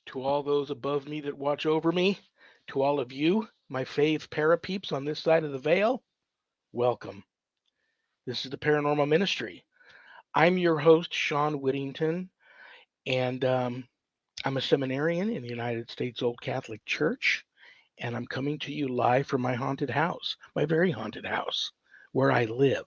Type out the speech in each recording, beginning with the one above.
To all those above me that watch over me, to all of you, my fave parapeeps on this side of the veil, welcome. This is the Paranormal Ministry. I'm your host, Shawn Whittington, and I'm a seminarian in the United States Old Catholic Church, and I'm coming to you live from my haunted house, my very haunted house, where I live.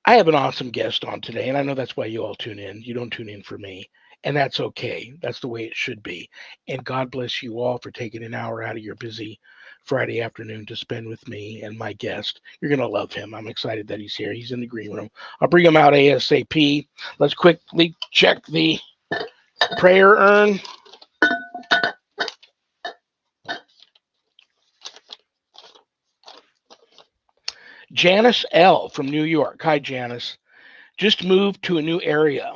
I have an awesome guest on today, and I know that's why you all tune in. You don't tune in for me, and that's okay. That's the way it should be. And God bless you all for taking an hour out of your busy Friday afternoon to spend with me and my guest. You're going to love him. I'm excited that he's here. He's in the green room. I'll bring him out ASAP. Let's quickly check the prayer urn. Janice L. from New York. Hi, Janice. Just moved to a new area.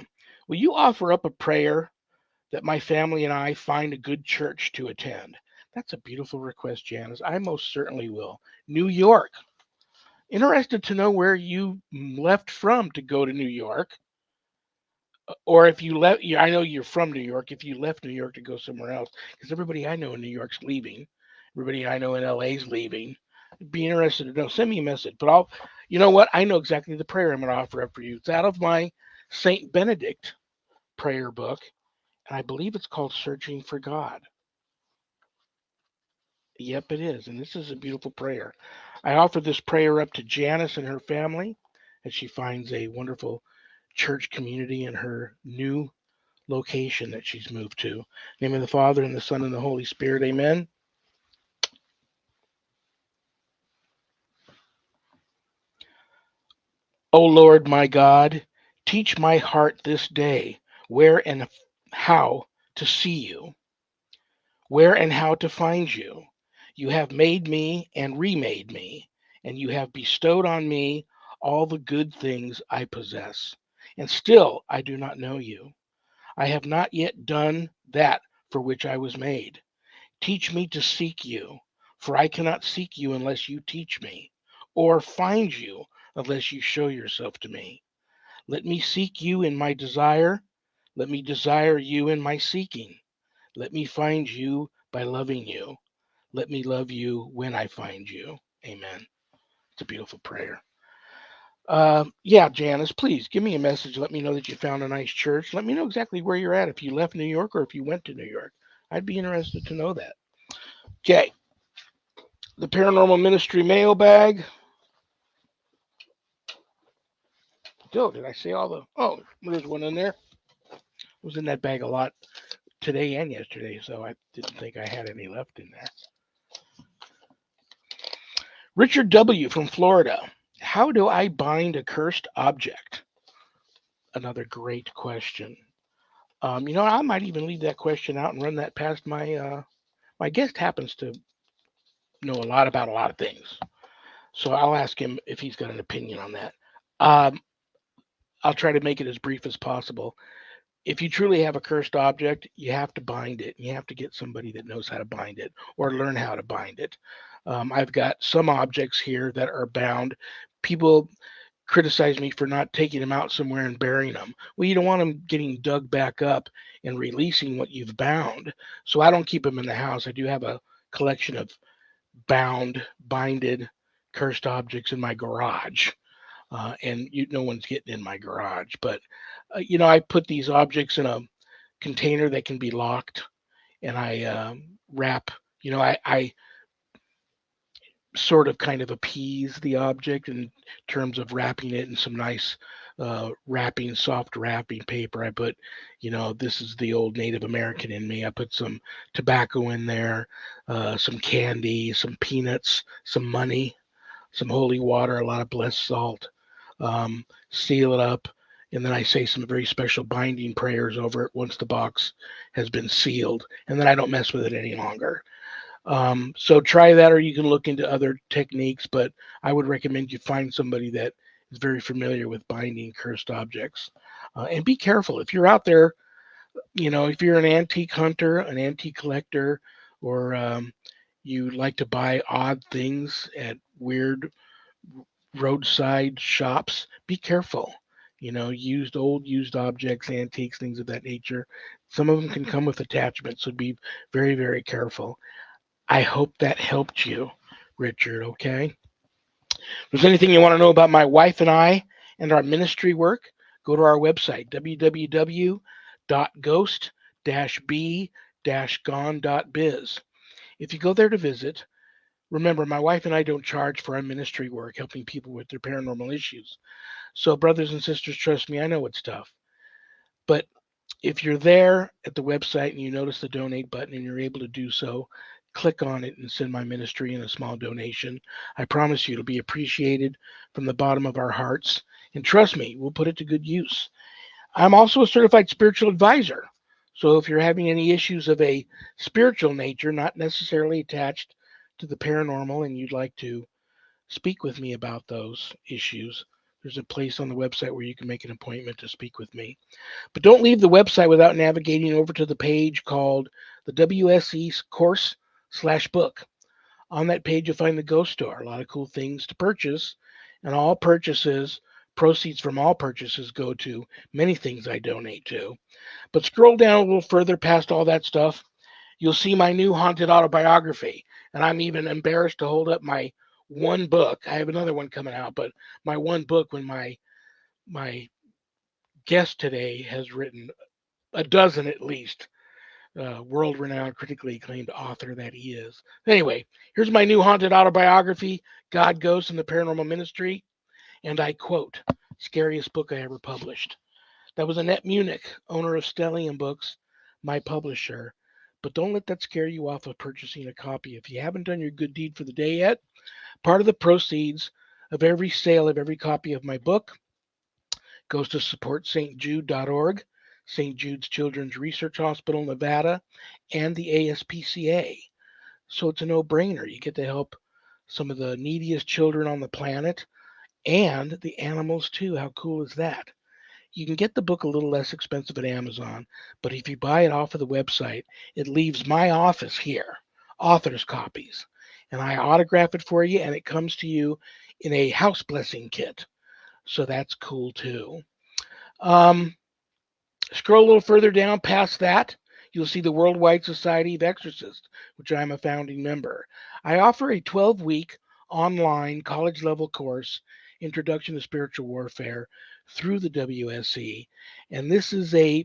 Will you offer up a prayer that my family and I find a good church to attend? That's a beautiful request, Janice. I most certainly will. New York. Interested to know where you left from to go to New York, or if you left. I know you're from New York. If you left New York to go somewhere else, because everybody I know in New York's leaving. Everybody I know in LA's leaving. Be interested to know. Send me a message. But you know what? I know exactly the prayer I'm going to offer up for you. It's out of my Saint Benedict prayer book, and I believe it's called Searching for God. Yep, it is. And this is a beautiful prayer. I offer this prayer up to Janice and her family as she finds a wonderful church community in her new location that she's moved to. In the name of the Father, and the Son, and the Holy Spirit. Amen. O Lord my God, teach my heart this day where and how to see you, where and how to find you. You have made me and remade me, and you have bestowed on me all the good things I possess. And still I do not know you. I have not yet done that for which I was made. Teach me to seek you, for I cannot seek you unless you teach me, or find you unless you show yourself to me. Let me seek you in my desire. Let me desire you in my seeking. Let me find you by loving you. Let me love you when I find you. Amen. It's a beautiful prayer. Yeah, Janice, please give me a message. Let me know that you found a nice church. Let me know exactly where you're at, if you left New York or if you went to New York. I'd be interested to know that. Okay, the Paranormal Ministry mailbag. Oh, did I say all the? Oh, there's one in there. I was in that bag a lot today and yesterday, so I didn't think I had any left in there. Richard W. from Florida. How do I bind a cursed object? Another great question. I might even leave that question out and run that past my guest. Happens to know a lot about a lot of things, so I'll ask him if he's got an opinion on that. Um, I'll try to make it as brief as possible. If you truly have a cursed object, you have to bind it. You have to get somebody that knows how to bind it or learn how to bind it. I've got some objects here that are bound. People criticize me for not taking them out somewhere and burying them. Well, you don't want them getting dug back up and releasing what you've bound. So I don't keep them in the house. I do have a collection of binded, cursed objects in my garage. No one's getting in my garage. But, I put these objects in a container that can be locked, and I wrap, I sort of kind of appease the object in terms of wrapping it in some nice soft wrapping paper. I put, this is the old Native American in me. I put some tobacco in there, some candy, some peanuts, some money, some holy water, a lot of blessed salt, seal it up. And then I say some very special binding prayers over it once the box has been sealed. And then I don't mess with it any longer. So try that, or you can look into other techniques, but I would recommend you find somebody that is very familiar with binding cursed objects. And be careful if you're out there, if you're an antique hunter, an antique collector, or you like to buy odd things at weird roadside shops, be careful. used objects, antiques, things of that nature. Some of them can come with attachments, so be very, very careful. I hope that helped you, Richard, okay? If there's anything you want to know about my wife and I and our ministry work, go to our website, www.ghost-b-gone.biz. If you go there to visit, remember, my wife and I don't charge for our ministry work, helping people with their paranormal issues. So, brothers and sisters, trust me, I know it's tough. But if you're there at the website and you notice the donate button and you're able to do so, click on it and send my ministry in a small donation. I promise you it'll be appreciated from the bottom of our hearts. And trust me, we'll put it to good use. I'm also a certified spiritual advisor. So if you're having any issues of a spiritual nature, not necessarily attached to the paranormal, and you'd like to speak with me about those issues, there's a place on the website where you can make an appointment to speak with me. But don't leave the website without navigating over to the page called the WSE course/book. On that page, you'll find the Ghost Store, a lot of cool things to purchase, and all purchases, proceeds from all purchases go to many things I donate to. But scroll down a little further past all that stuff, you'll see my new haunted autobiography. And I'm even embarrassed to hold up my one book. I have another one coming out, but my one book when my guest today has written a dozen at least, world renowned, critically acclaimed author that he is. Anyway, here's my new haunted autobiography, God, Ghosts, and the Paranormal Ministry. And I quote, scariest book I ever published. That was Annette Munich, owner of Stellium Books, my publisher. But don't let that scare you off of purchasing a copy. If you haven't done your good deed for the day yet, part of the proceeds of every sale of every copy of my book goes to support stjude.org, St. Jude's Children's Research Hospital, Nevada, and the ASPCA. So it's a no brainer. You get to help some of the neediest children on the planet and the animals too. How cool is that? You can get the book a little less expensive at Amazon, but if you buy it off of the website, it leaves my office here, author's copies, and I autograph it for you, and it comes to you in a house blessing kit. So that's cool too. Um, Scroll a little further down past that, you'll see the Worldwide Society of Exorcists, which I'm a founding member. I offer a 12-week online college level course, Introduction to Spiritual Warfare, through the WSE. And this is a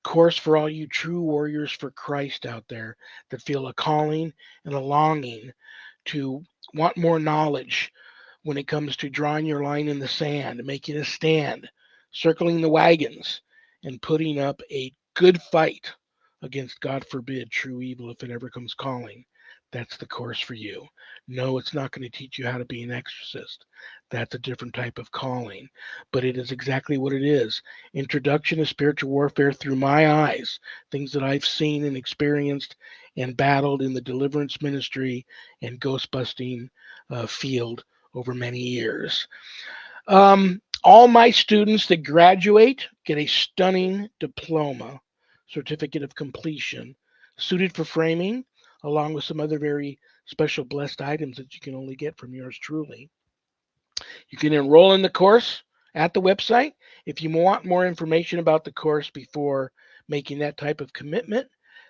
course for all you true warriors for Christ out there that feel a calling and a longing to want more knowledge when it comes to drawing your line in the sand, making a stand, circling the wagons, and putting up a good fight against, God forbid, true evil if it ever comes calling. That's the course for you. No, it's not going to teach you how to be an exorcist. That's a different type of calling. But it is exactly what it is. Introduction to spiritual warfare through my eyes, things that I've seen and experienced and battled in the deliverance ministry and ghost busting field over many years. All my students that graduate get a stunning diploma, certificate of completion, suited for framing, along with some other very special blessed items that you can only get from yours truly. You can enroll in the course at the website. If you want more information about the course before making that type of commitment,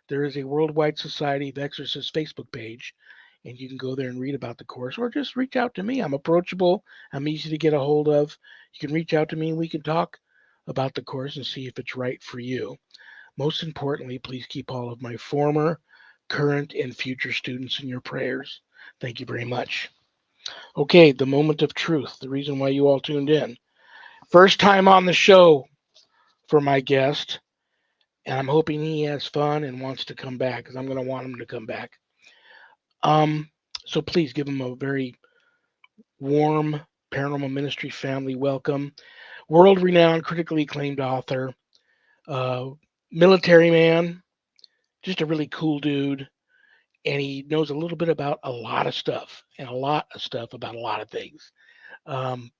there is a Worldwide Society of Exorcists Facebook page, and you can go there and read about the course or just reach out to me. I'm approachable, I'm easy to get a hold of. You can reach out to me and we can talk about the course and see if it's right for you. Most importantly, please keep all of my former, current, and future students in your prayers. Thank you very much. Okay, the moment of truth, the reason why you all tuned in. First time on the show for my guest, and I'm hoping he has fun and wants to come back because I'm going to want him to come back. Um, so please give him a very warm paranormal ministry family welcome. World renowned, critically acclaimed author, uh, military man, just a really cool dude. And he knows a little bit about a lot of stuff and a lot of stuff about a lot of things. Um,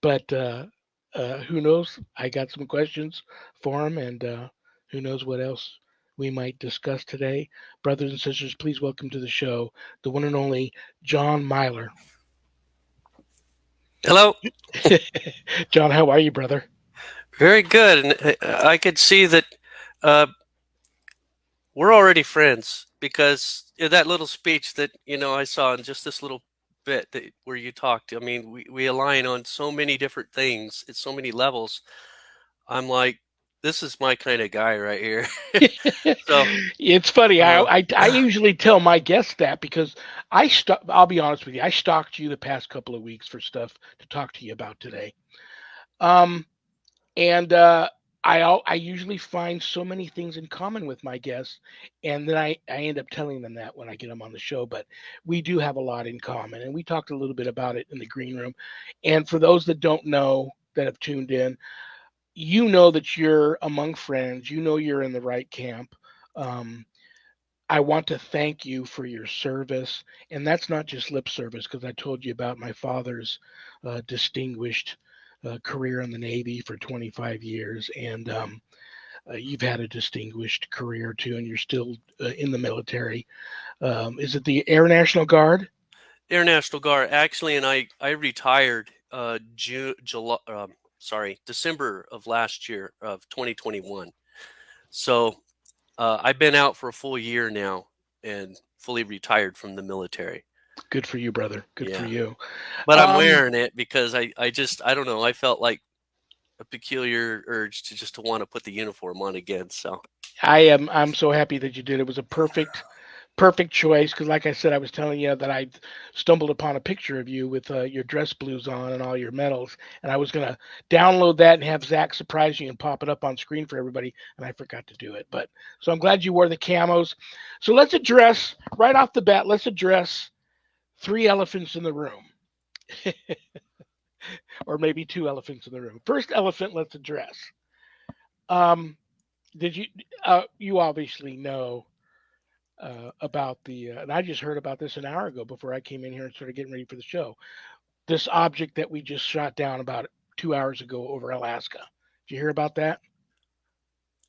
but who knows? I got some questions for him, and who knows what else we might discuss today. Brothers and sisters, please welcome to the show the one and only John Myler. Hello. John, how are you, brother? Very good, and I could see that uh, we're already friends because that little speech that I saw in just this little bit that where you talked. I mean, we align on so many different things at so many levels. I'm like, this is my kind of guy right here. So, It's funny. uh, I usually tell my guests that because I'll be honest with you. I stalked you the past couple of weeks for stuff to talk to you about today. Um, and I usually find so many things in common with my guests, and then I end up telling them that when I get them on the show. But we do have a lot in common, and we talked a little bit about it in the green room. And for those that don't know that have tuned in, you know that you're among friends. You know you're in the right camp. Um, I want to thank you for your service, and that's not just lip service because I told you about my father's distinguished career in the Navy for 25 years, and you've had a distinguished career too, and you're still in the military. Is it the Air National Guard? Air National Guard actually, and I retired June, July, sorry, December of last year of 2021. So I've been out for a full year now and fully retired from the military. Good for you, brother. Good for Yeah. you. But I'm Um, wearing it because I don't know, I felt like a peculiar urge to just to want to put the uniform on again. So I'm so happy that you did. It was a perfect choice because, like I said, I was telling you that I stumbled upon a picture of you with your dress blues on and all your medals, and I was gonna download that and have Zach surprise you and pop it up on screen for everybody, and I forgot to do it. But so I'm glad you wore the camos. So let's address right off the bat. Let's address three elephants in the room, or maybe two elephants in the room. First elephant, let's address. Um, did you? You obviously know about and I just heard about this an hour ago before I came in here and started getting ready for the show. This object that we just shot down about 2 hours ago over Alaska. Did you hear about that?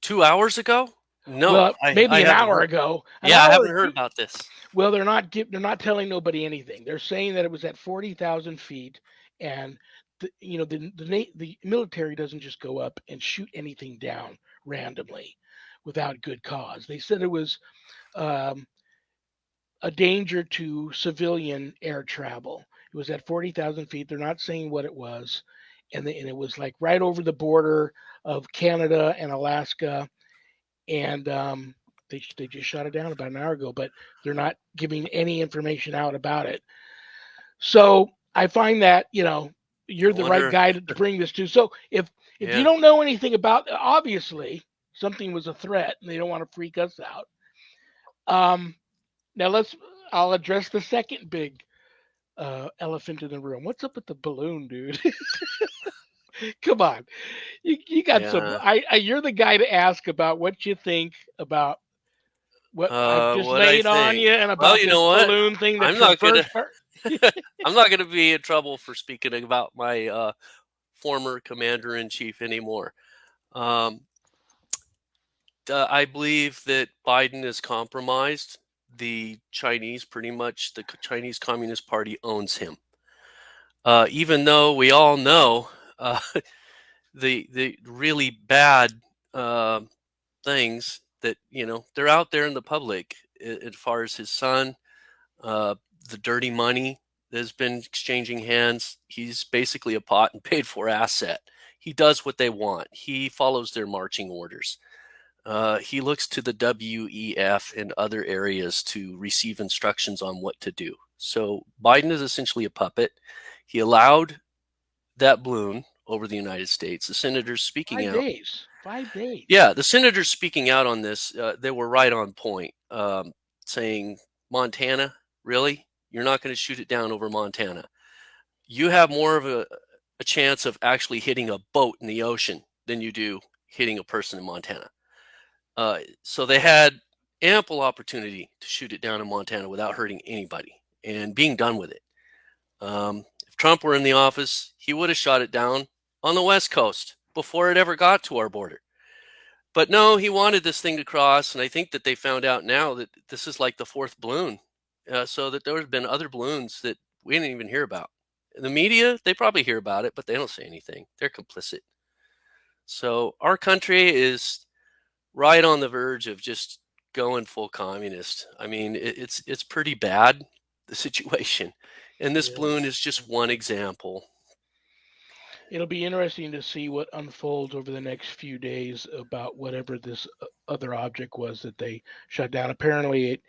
2 hours ago? No, Well, I maybe an haven't hour heard. ago. An Yeah, I hour. haven't heard about this. Well, they're not telling nobody anything. They're saying that it was at 40,000 feet, and the military doesn't just go up and shoot anything down randomly without good cause. They said it was um, a danger to civilian air travel. It was at 40,000 feet. They're not saying what it was. And it was like right over the border of Canada and Alaska. And they just shot it down about an hour ago, but they're not giving any information out about it. So I find that, I you're the right wonder. guy to bring this to. So if you Yeah, don't know anything about, obviously something was a threat and they don't want to freak us out. Um, Now I'll address the second big elephant in the room. What's up with the balloon, dude? Come on, you got some. yeah. You're the guy to ask about what you think about what I've just What I laid on think. you and Well, about you this know what? balloon thing that I'm not gonna. confers power. I'm not gonna be in trouble for speaking about my former commander in chief anymore. Um, I believe that Biden is compromised. The Chinese, pretty much, the Chinese Communist Party owns him. Even though we all know uh, the really bad uh, things that they're out there in the public, as far as his son, uh, the dirty money that has been exchanging hands. He's basically a bought and paid for asset. He does what they want. He follows their marching orders. He looks to the WEF and other areas to receive instructions on what to do. So Biden is essentially a puppet. He allowed that balloon over the United States. The senators speaking Five out. days. 5 days. Yeah, the senators speaking out on this, they were right on point, saying, Montana, really? You're not going to shoot it down over Montana. You have more of a chance of actually hitting a boat in the ocean than you do hitting a person in Montana. So they had ample opportunity to shoot it down in Montana without hurting anybody and being done with it. If Trump were in the office, he would have shot it down on the West Coast before it ever got to our border. But no, he wanted this thing to cross, and I think that they found out now that this is like the fourth balloon, so that there have been other balloons that we didn't even hear about. The media, they probably hear about it, but they don't say anything. They're complicit. So our country is right on the verge of just going full communist. I mean, it's pretty bad, the situation, and this Yeah. balloon is just one example. It'll be interesting to see what unfolds over the next few days about whatever this other object was that they shut down. Apparently,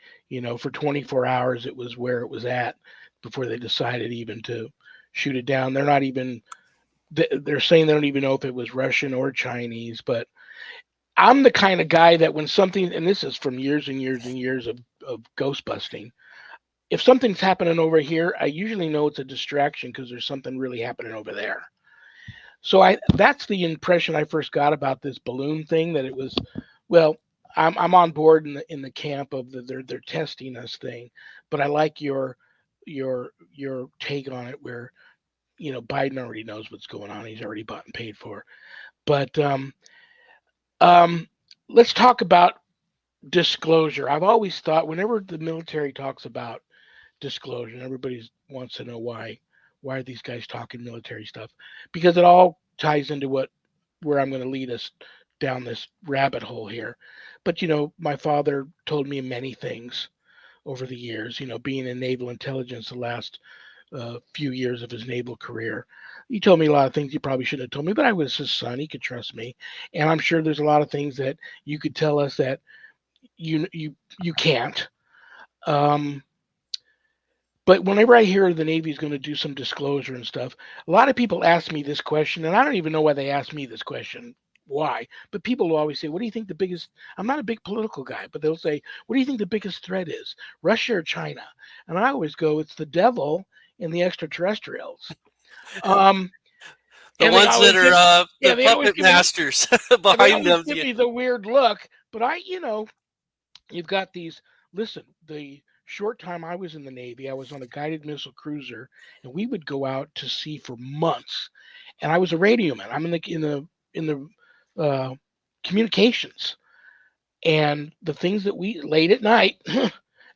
for 24 hours, it was where it was at before they decided even to shoot it down. They're not even, they're saying they don't even know if it was Russian or Chinese, but I'm the kind of guy that when something, and this is from years and years and years of ghost busting, if something's happening over here, I usually know it's a distraction because there's something really happening over there. So that's the impression I first got about this balloon thing, that it was, well, I'm on board in the camp of they're testing us thing, but I like your take on it where Biden already knows what's going on. He's already bought and paid for. But um, let's talk about disclosure. I've always thought whenever the military talks about disclosure, and everybody wants to know why are these guys talking military stuff, because it all ties into where I'm going to lead us down this rabbit hole here. But my father told me many things over the years. Being in naval intelligence the last few years of his naval career, he told me a lot of things he probably shouldn't have told me. But I was his son; he could trust me, and I'm sure there's a lot of things that you could tell us that you can't. Um, but whenever I hear the Navy is going to do some disclosure and stuff, a lot of people ask me this question, and I don't even know why they ask me this question. Why? But people will always say, "What do you think the biggest?" I'm not a big political guy, but they'll say, "What do you think the biggest threat is, Russia or China?" And I always go, "It's the devil and the extraterrestrials." Um, The and they ones that always give, are yeah, the they always puppet give me the, masters yeah, they behind always them. give me the weird look. But you've got these. Listen, the short time I was in the Navy, I was on a guided missile cruiser, and we would go out to sea for months. And I was a radio man. I'm in the communications, and the things that we late at night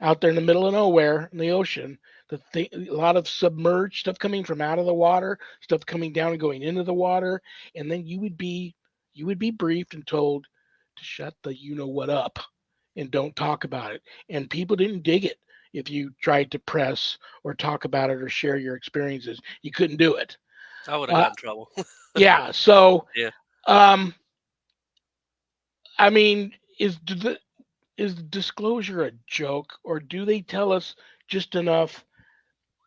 out there in the middle of nowhere in the ocean, a lot of submerged stuff coming from out of the water, stuff coming down and going into the water, and then you would be briefed and told to shut the you know what up and don't talk about it. And people didn't dig it if you tried to press or talk about it or share your experiences. You couldn't do it. I would have Uh, gotten in trouble. yeah. So, Yeah. um, I mean, is disclosure a joke, or do they tell us just enough?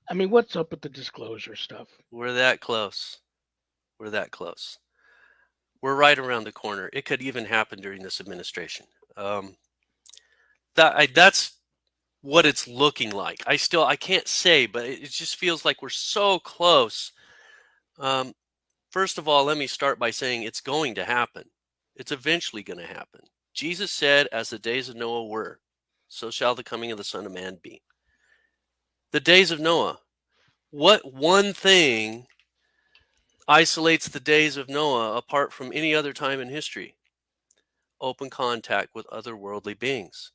I mean, what's up with the disclosure stuff? We're that close. We're that close. We're right around the corner. It could even happen during this administration. Um, that's what it's looking like. I can't say, but it just feels like we're so close. Um, First of all, let me start by saying it's going to happen. It's eventually going to happen. Jesus said, "As the days of Noah were, so shall the coming of the Son of Man be." The days of Noah. What one thing isolates the days of Noah apart from any other time in history? Open contact with otherworldly beings.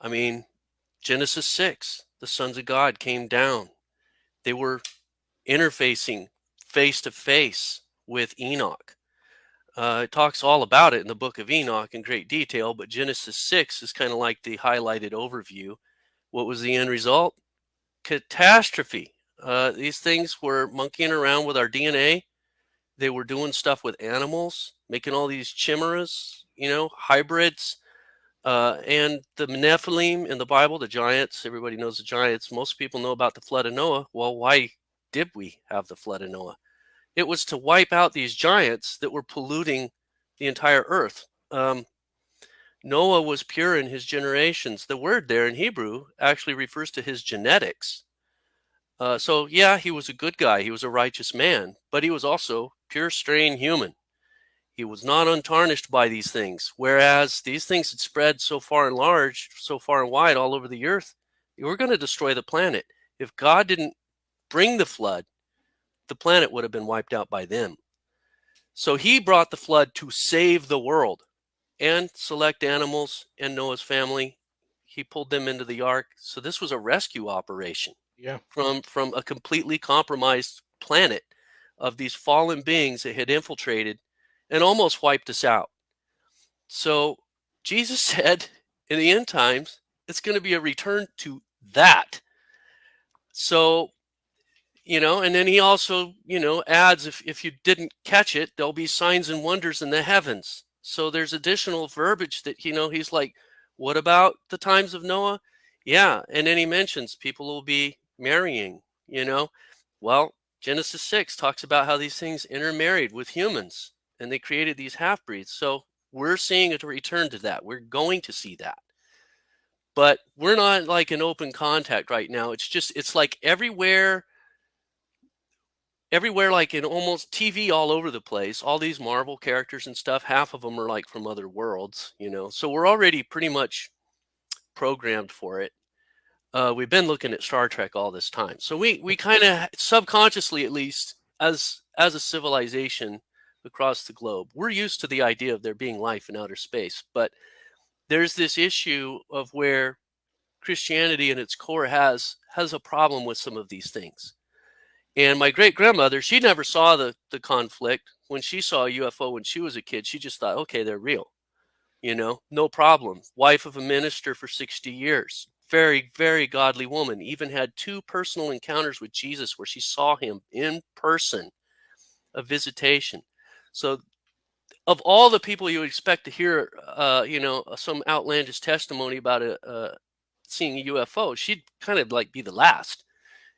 I mean, Genesis 6, the sons of God came down. They were interfacing face to face with Enoch. It talks all about it in the book of Enoch in great detail, but Genesis 6 is kind of like the highlighted overview. What was the end result? Catastrophe. These things were monkeying around with our DNA. They were doing stuff with animals, making all these chimeras, hybrids. And the Nephilim in the Bible, the giants, everybody knows the giants. Most people know about the flood of Noah. Well, why did we have the flood of Noah? It was to wipe out these giants that were polluting the entire earth. Noah was pure in his generations. The word there in Hebrew actually refers to his genetics. So, yeah, he was a good guy. He was a righteous man, but he was also pure strain human. He was not untarnished by these things. Whereas these things had spread so far and large, so far and wide all over the earth, they were going to destroy the planet. If God didn't bring the flood, the planet would have been wiped out by them. So he brought the flood to save the world and select animals and Noah's family. He pulled them into the ark. So this was a rescue operation Yeah. from a completely compromised planet of these fallen beings that had infiltrated and almost wiped us out. So Jesus said in the end times, it's going to be a return to that. So, and then he also, adds, if you didn't catch it, there'll be signs and wonders in the heavens. So there's additional verbiage that, he's like, what about the times of Noah? Yeah. And then he mentions people will be marrying, you know. Well, Genesis 6 talks about how these things intermarried with humans and they created these half breeds. So we're seeing a return to that. We're going to see that. But we're not like in open contact right now. It's like everywhere, like in almost TV all over the place, all these Marvel characters and stuff, half of them are like from other worlds, So we're already pretty much programmed for it. We've been looking at Star Trek all this time. So we kind of subconsciously, at least as a civilization across the globe, we're used to the idea of there being life in outer space. But there's this issue of where Christianity in its core has a problem with some of these things. And my great grandmother, she never saw the conflict. When she saw a UFO when she was a kid, she just thought, okay, they're real. No problem. Wife of a minister for 60 years. Very, very godly woman. Even had 2 personal encounters with Jesus where she saw him in person, a visitation. So, of all the people you would expect to hear, some outlandish testimony about seeing a UFO, she'd kind of like be the last.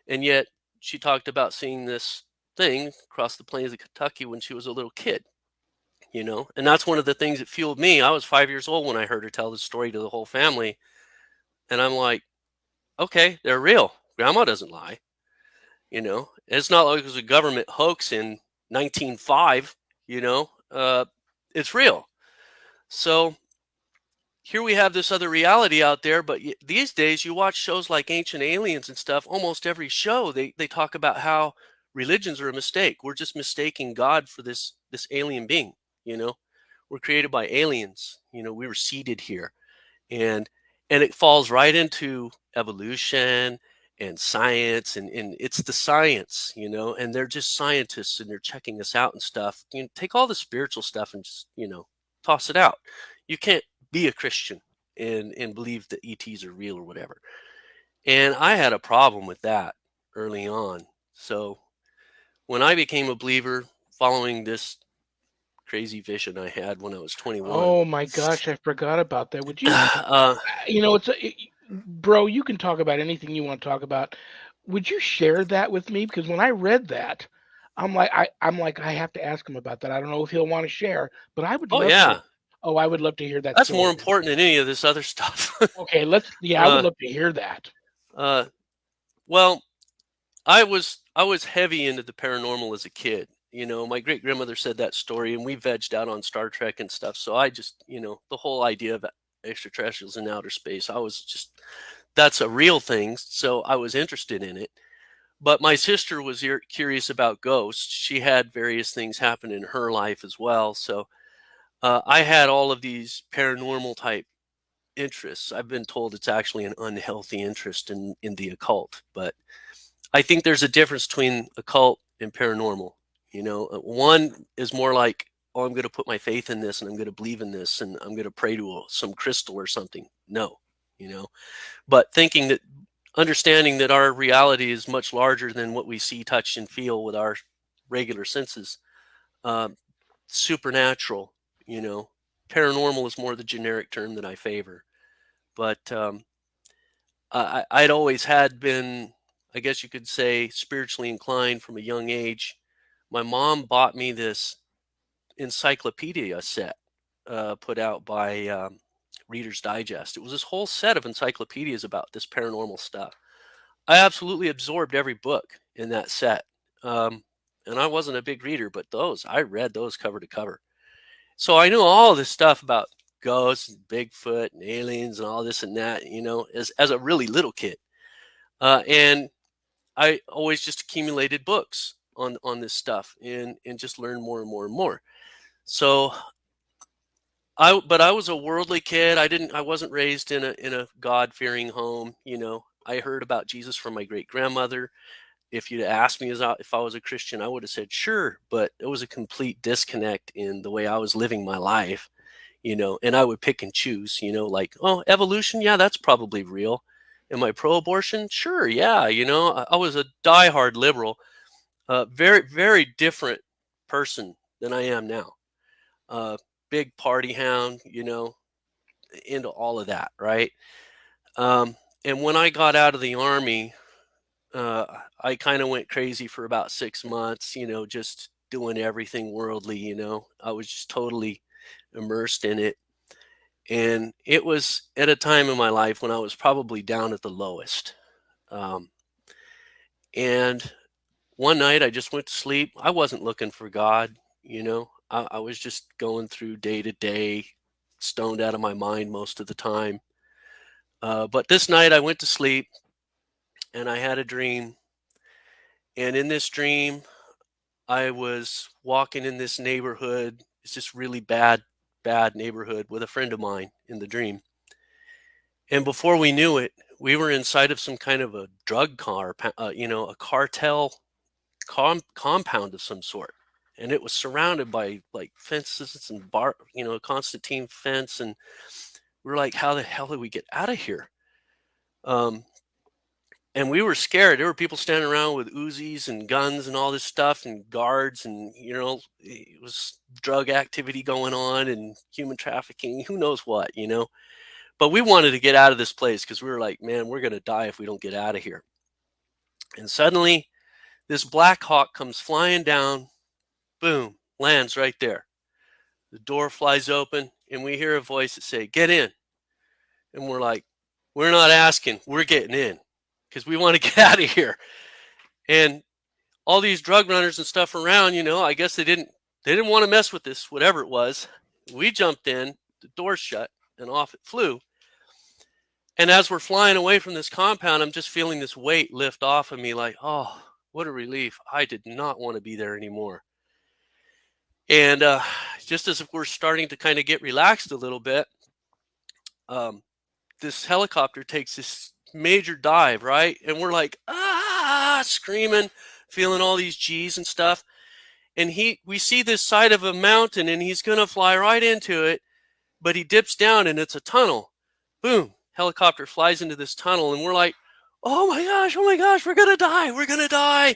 And yet she talked about seeing this thing across the plains of Kentucky when she was a little kid, and that's one of the things that fueled me. I was 5 years old when I heard her tell the story to the whole family. And I'm like, okay, they're real. Grandma doesn't lie, it's not like it was a government hoax in 1905, it's real. So here we have this other reality out there, but these days you watch shows like Ancient Aliens and stuff. Almost every show they talk about how religions are a mistake. We're just mistaking God for this alien being. We're created by aliens. We were seeded here, and it falls right into evolution and science, and it's the science, and they're just scientists and they're checking us out and stuff. Take all the spiritual stuff and just toss it out. You can't be a Christian and believe that ETs are real or whatever. And I had a problem with that early on. So when I became a believer, following this crazy vision I had when I was 21, Oh my gosh, I forgot about that. Would you, uh, bro, you can talk about anything you want to talk about. Would you share that with me? Because when I read that, I'm like, I have to ask him about that. I don't know if he'll want to share, but I would oh love to. yeah, Oh, I would love to hear that that's more story. important than any of this other stuff. Okay, yeah, I would uh, love to hear that. uh, well, I was heavy into the paranormal as a kid. My great grandmother said that story, and we vegged out on Star Trek and stuff. So I just, the whole idea of extraterrestrials in outer space, I was just, that's a real thing. So I was interested in it. But my sister was curious about ghosts. She had various things happen in her life as well. So I had all of these paranormal type interests. I've been told it's actually an unhealthy interest in the occult, but I think there's a difference between occult and paranormal. One is more like, oh, I'm going to put my faith in this and I'm going to believe in this and I'm going to pray to some crystal or something. No, but understanding that our reality is much larger than what we see, touch, and feel with our regular senses. Um, Supernatural, you know, paranormal is more the generic term that I favor. But I'd always had been, I guess you could say, spiritually inclined from a young age. My mom bought me this encyclopedia set put out by Reader's Digest. It was this whole set of encyclopedias about this paranormal stuff. I absolutely absorbed every book in that set. And I wasn't a big reader, but I read those cover to cover. So I knew all this stuff about ghosts and Bigfoot and aliens and all this and that, as a really little kid. And I always just accumulated books on this stuff and just learned more and more and more. So but I was a worldly kid. I wasn't raised in a God fearing home. I heard about Jesus from my great grandmother. if you'd asked me if I was a Christian, I would have said sure, but it was a complete disconnect in the way I was living my life, and I would pick and choose, like, oh, evolution, yeah, that's probably real. Am I pro-abortion? Sure, yeah, I was a diehard liberal, very, very different person than I am now. Uh, Big party hound, into all of that, right? Um, and when I got out of the army, uh, I kind of went crazy for about 6 months, just doing everything worldly, I was just totally immersed in it. And it was at a time in my life when I was probably down at the lowest. Um, and one night I just went to sleep. I wasn't looking for God, I was just going through day to day, stoned out of my mind most of the time. But this night I went to sleep and I had a dream. And in this dream, I was walking in this neighborhood. It's just really bad, bad neighborhood with a friend of mine in the dream. And before we knew it, we were inside of some kind of a drug a cartel compound of some sort. And it was surrounded by like fences and a Constantine fence. And we are like, how the hell did we get out of here? Um, and we were scared. There were people standing around with Uzis and guns and all this stuff and guards, and it was drug activity going on and human trafficking, who knows what. But we wanted to get out of this place because we were like, man, we're going to die if we don't get out of here. And suddenly this Black Hawk comes flying down, boom, lands right there. The door flies open and we hear a voice that say, get in. And we're like, we're not asking, we're getting in because we want to get out of here. And all these drug runners and stuff around, I guess they didn't want to mess with this, whatever it was. We jumped in, the door shut, and off it flew. And as we're flying away from this compound, I'm just feeling this weight lift off of me like, oh, what a relief. I did not want to be there anymore. And just as we're starting to kind of get relaxed a little bit, this helicopter takes this major dive, right? And we're like, screaming, feeling all these G's and stuff. And we see this side of a mountain and he's going to fly right into it, but he dips down and it's a tunnel. Boom, helicopter flies into this tunnel and we're like, oh my gosh, we're going to die.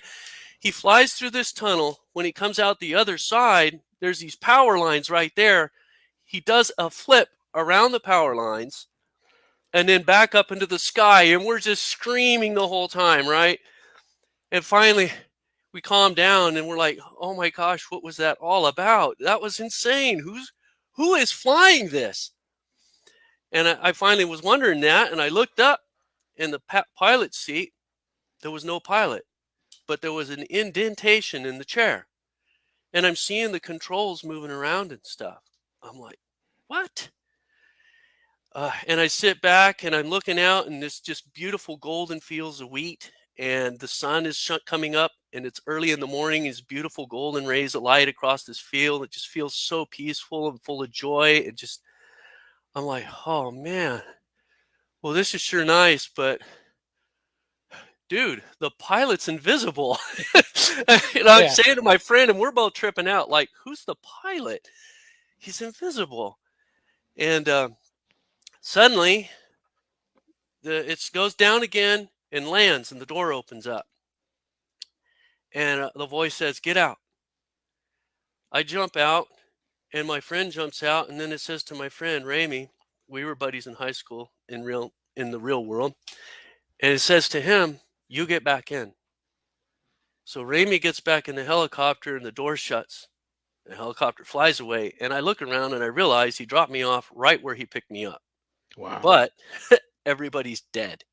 He flies through this tunnel. When he comes out the other side, there's these power lines right there. He does a flip around the power lines and then back up into the sky, and we're just screaming the whole time, right? And finally, we calm down and we're like, oh my gosh, what was that all about? That was insane. Who is flying this? And I finally was wondering that, and I looked up in the pilot seat. There was no pilot, but there was an indentation in the chair. And I'm seeing the controls moving around and stuff. I'm like, what? And I sit back and I'm looking out, and this just beautiful golden fields of wheat, and the sun is coming up, and it's early in the morning. These beautiful golden rays of light across this field. It just feels so peaceful and full of joy. I'm like, oh man, well, this is sure nice, but dude, the pilot's invisible. I'm Yeah. saying to my friend, and we're both tripping out, like, who's the pilot? He's invisible. And suddenly, it goes down again and lands, and the door opens up. And the voice says, get out. I jump out, and my friend jumps out, and then it says to my friend, Ramey, we were buddies in high school in the real world. And it says to him, you get back in. So Ramey gets back in the helicopter, and the door shuts. The helicopter flies away, and I look around and I realize he dropped me off right where he picked me up. Wow. But everybody's dead.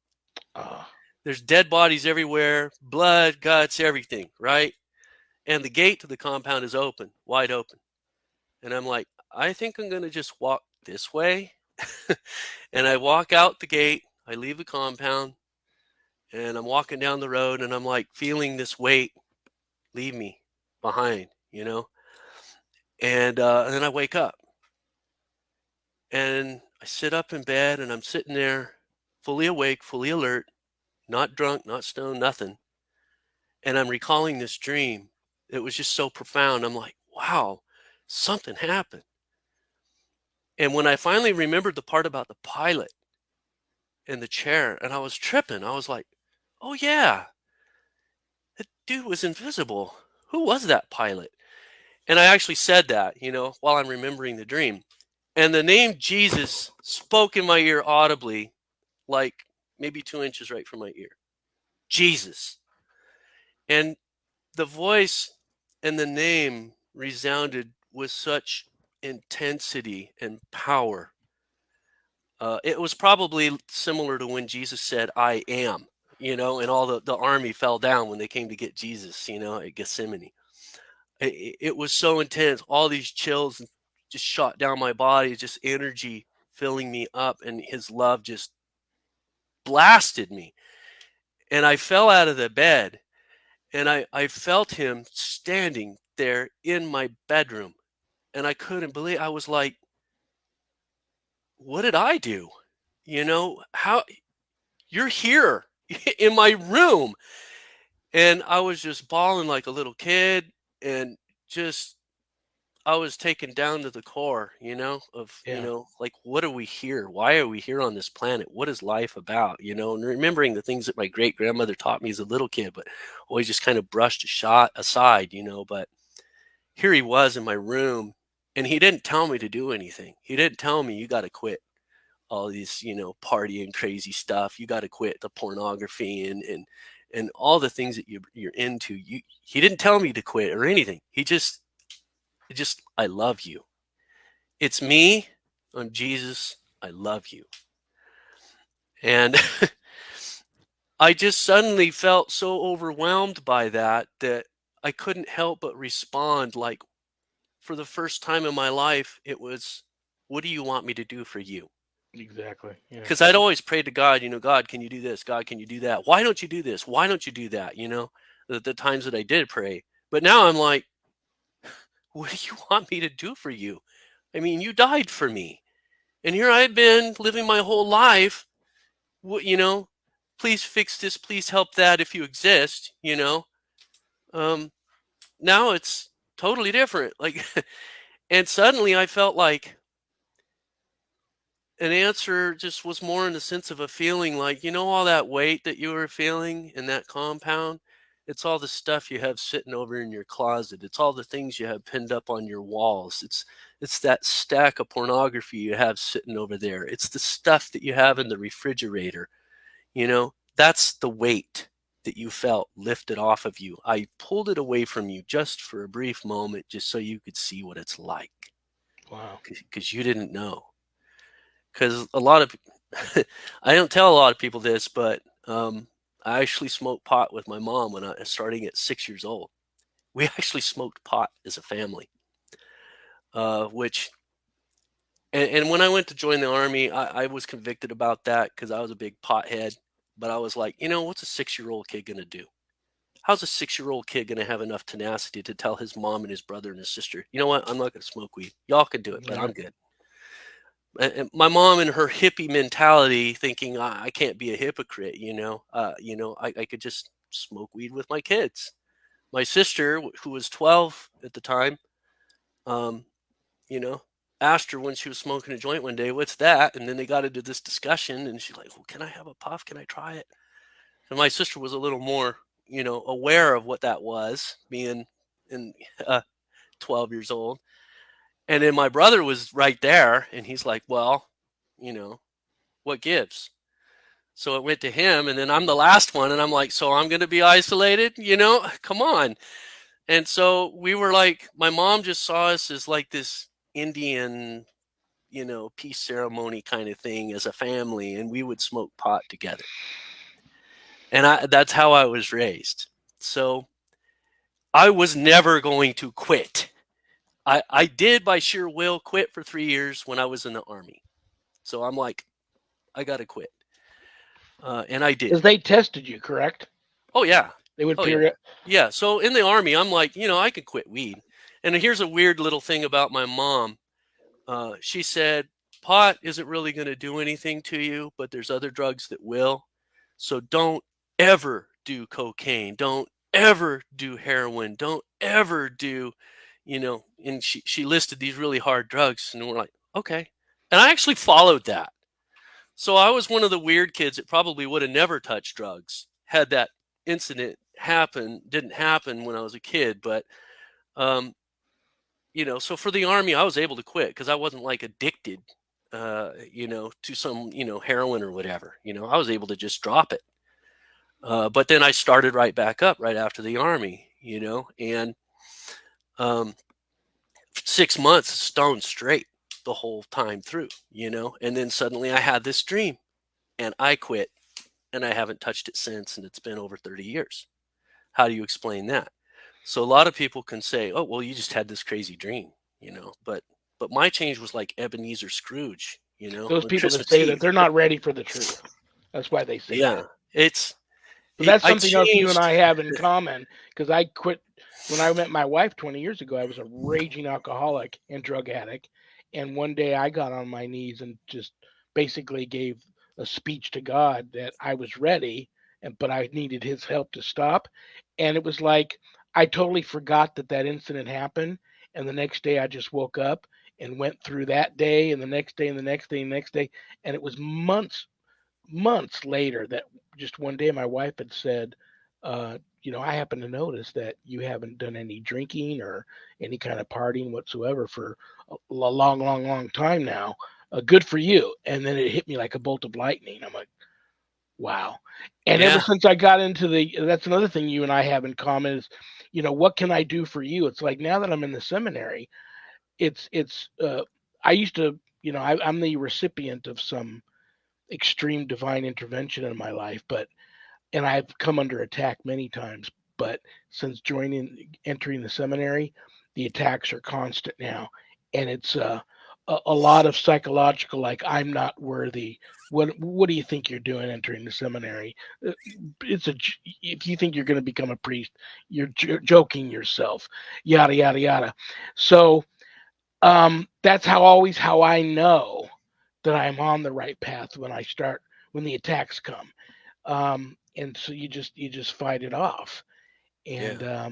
Uh, There's dead bodies everywhere, blood, guts, everything, right? And the gate to the compound is open, wide open. And I'm like, I think I'm going to just walk this way. And I walk out the gate, I leave the compound, and I'm walking down the road, and I'm like feeling this weight leave me behind. And then I wake up, and I sit up in bed, and I'm sitting there fully awake, fully alert, not drunk, not stoned, nothing. and I'm recalling this dream. It was just so profound. I'm like, wow, something happened. And when I finally remembered the part about the pilot in the chair, and I was tripping, I was like, oh yeah, that dude was invisible. Who was that pilot? And I actually said that, while I'm remembering the dream. And the name Jesus spoke in my ear audibly, like maybe 2 inches right from my ear. Jesus. And the voice and the name resounded with such intensity and power. It was probably similar to when Jesus said, I am, and all the army fell down when they came to get Jesus, at Gethsemane. It was so intense. All these chills just shot down my body, just energy filling me up, and his love just blasted me. And I fell out of the bed, and I felt him standing there in my bedroom. And I couldn't believe. I was like, what did I do? How you're here in my room. And I was just bawling like a little kid, and just I was taken down to the core, of, Yeah. like, what are we here? Why are we here on this planet? What is life about? And remembering the things that my great grandmother taught me as a little kid, but always just kind of brushed a shot aside, but here he was in my room, and he didn't tell me to do anything. He didn't tell me, you got to quit all these, partying crazy stuff. You got to quit the pornography and all the things that you're into. He didn't tell me to quit or anything. He just, I love you. It's me. I'm Jesus. I love you. And I just suddenly felt so overwhelmed by that I couldn't help but respond. Like, for the first time in my life, it was, what do you want me to do for you? Exactly. Yeah. Because I'd always prayed to God, God, can you do this? God, can you do that? Why don't you do this? Why don't you do that? The times that I did pray. But now I'm like, what do you want me to do for you? I mean, you died for me. And here I've been living my whole life. What, please fix this. Please help that if you exist, Um, now it's totally different. Like, and suddenly I felt like an answer just was more in the sense of a feeling, like, all that weight that you were feeling in that compound. It's all the stuff you have sitting over in your closet. It's all the things you have pinned up on your walls. It's that stack of pornography you have sitting over there. It's the stuff that you have in the refrigerator. That's the weight that you felt lifted off of you. I pulled it away from you just for a brief moment, just so you could see what it's like, Wow. because you didn't know. Because a lot of I don't tell a lot of people this, but I actually smoked pot with my mom when I was starting at 6 years old. We actually smoked pot as a family, which and when I went to join the army, I was convicted about that because I was a big pothead. But I was like, what's a 6-year-old kid gonna do? How's a 6-year-old kid gonna have enough tenacity to tell his mom and his brother and his sister, you know what? I'm not gonna smoke weed. Y'all can do it, but Yeah. I'm good. And my mom and her hippie mentality, thinking I can't be a hypocrite, I could just smoke weed with my kids. My sister, who was 12 at the time, um, you know, asked her when she was smoking a joint one day, "What's that?" And then they got into this discussion, and she's like, "Well, can I have a puff? Can I try it?" And my sister was a little more, aware of what that was, being in uh, 12 years old. And then my brother was right there, and he's like, "Well, you know, what gives?" So it went to him, and then I'm the last one, and I'm like, "So I'm going to be isolated? Come on." And so we were like, my mom just saw us as like this Indian, peace ceremony kind of thing as a family, and we would smoke pot together. And that's how I was raised. So I was never going to quit. I did by sheer will quit for 3 years when I was in the army. So I'm like, I got to quit. And I did. Because they tested you, correct? Oh, yeah. They would Oh, yeah. period. Yeah. So in the army, I'm like, I can quit weed. And here's a weird little thing about my mom. She said, pot isn't really going to do anything to you, but there's other drugs that will. So don't ever do cocaine. Don't ever do heroin. Don't ever do, and she listed these really hard drugs, and we're like, okay. And I actually followed that. So I was one of the weird kids that probably would have never touched drugs had that incident didn't happen when I was a kid. But um, so for the army, I was able to quit because I wasn't like addicted, to some, heroin or whatever. I was able to just drop it. But then I started right back up right after the army, and um, 6 months stone straight the whole time through, and then suddenly I had this dream and I quit and I haven't touched it since, and it's been over 30 years. How do you explain that? So a lot of people can say, "Oh, well, you just had this crazy dream," but my change was like Ebenezer Scrooge, Those on people that Christmas say that Eve. they're not ready for the truth. That's why they say Yeah, that. it's So that's I something else you and changed. I have in common because I quit when I met my wife 20 years ago. I was a raging alcoholic and drug addict. And one day I got on my knees and just basically gave a speech to God that I was ready, but I needed his help to stop. And it was like I totally forgot that that incident happened. And the next day I just woke up and went through that day and the next day and the next day and the next day. And it was months later that just one day my wife had said, I happen to notice that you haven't done any drinking or any kind of partying whatsoever for a long time now. Good for you. And then it hit me like a bolt of lightning. I'm like, wow. And ever Yeah, since I got into that's another thing you and I have in common is, what can I do for you? It's like now that I'm in the seminary, I used to, I'm the recipient of some extreme divine intervention in my life, but and I've come under attack many times. But since entering the seminary, the attacks are constant now, and it's a lot of psychological, like I'm not worthy. What do you think you're doing entering the seminary? Uh, if you think you're going to become a priest, you're joking yourself. Yada yada yada. So that's how I know that I'm on the right path when the attacks come. And so you just fight it off. And yeah.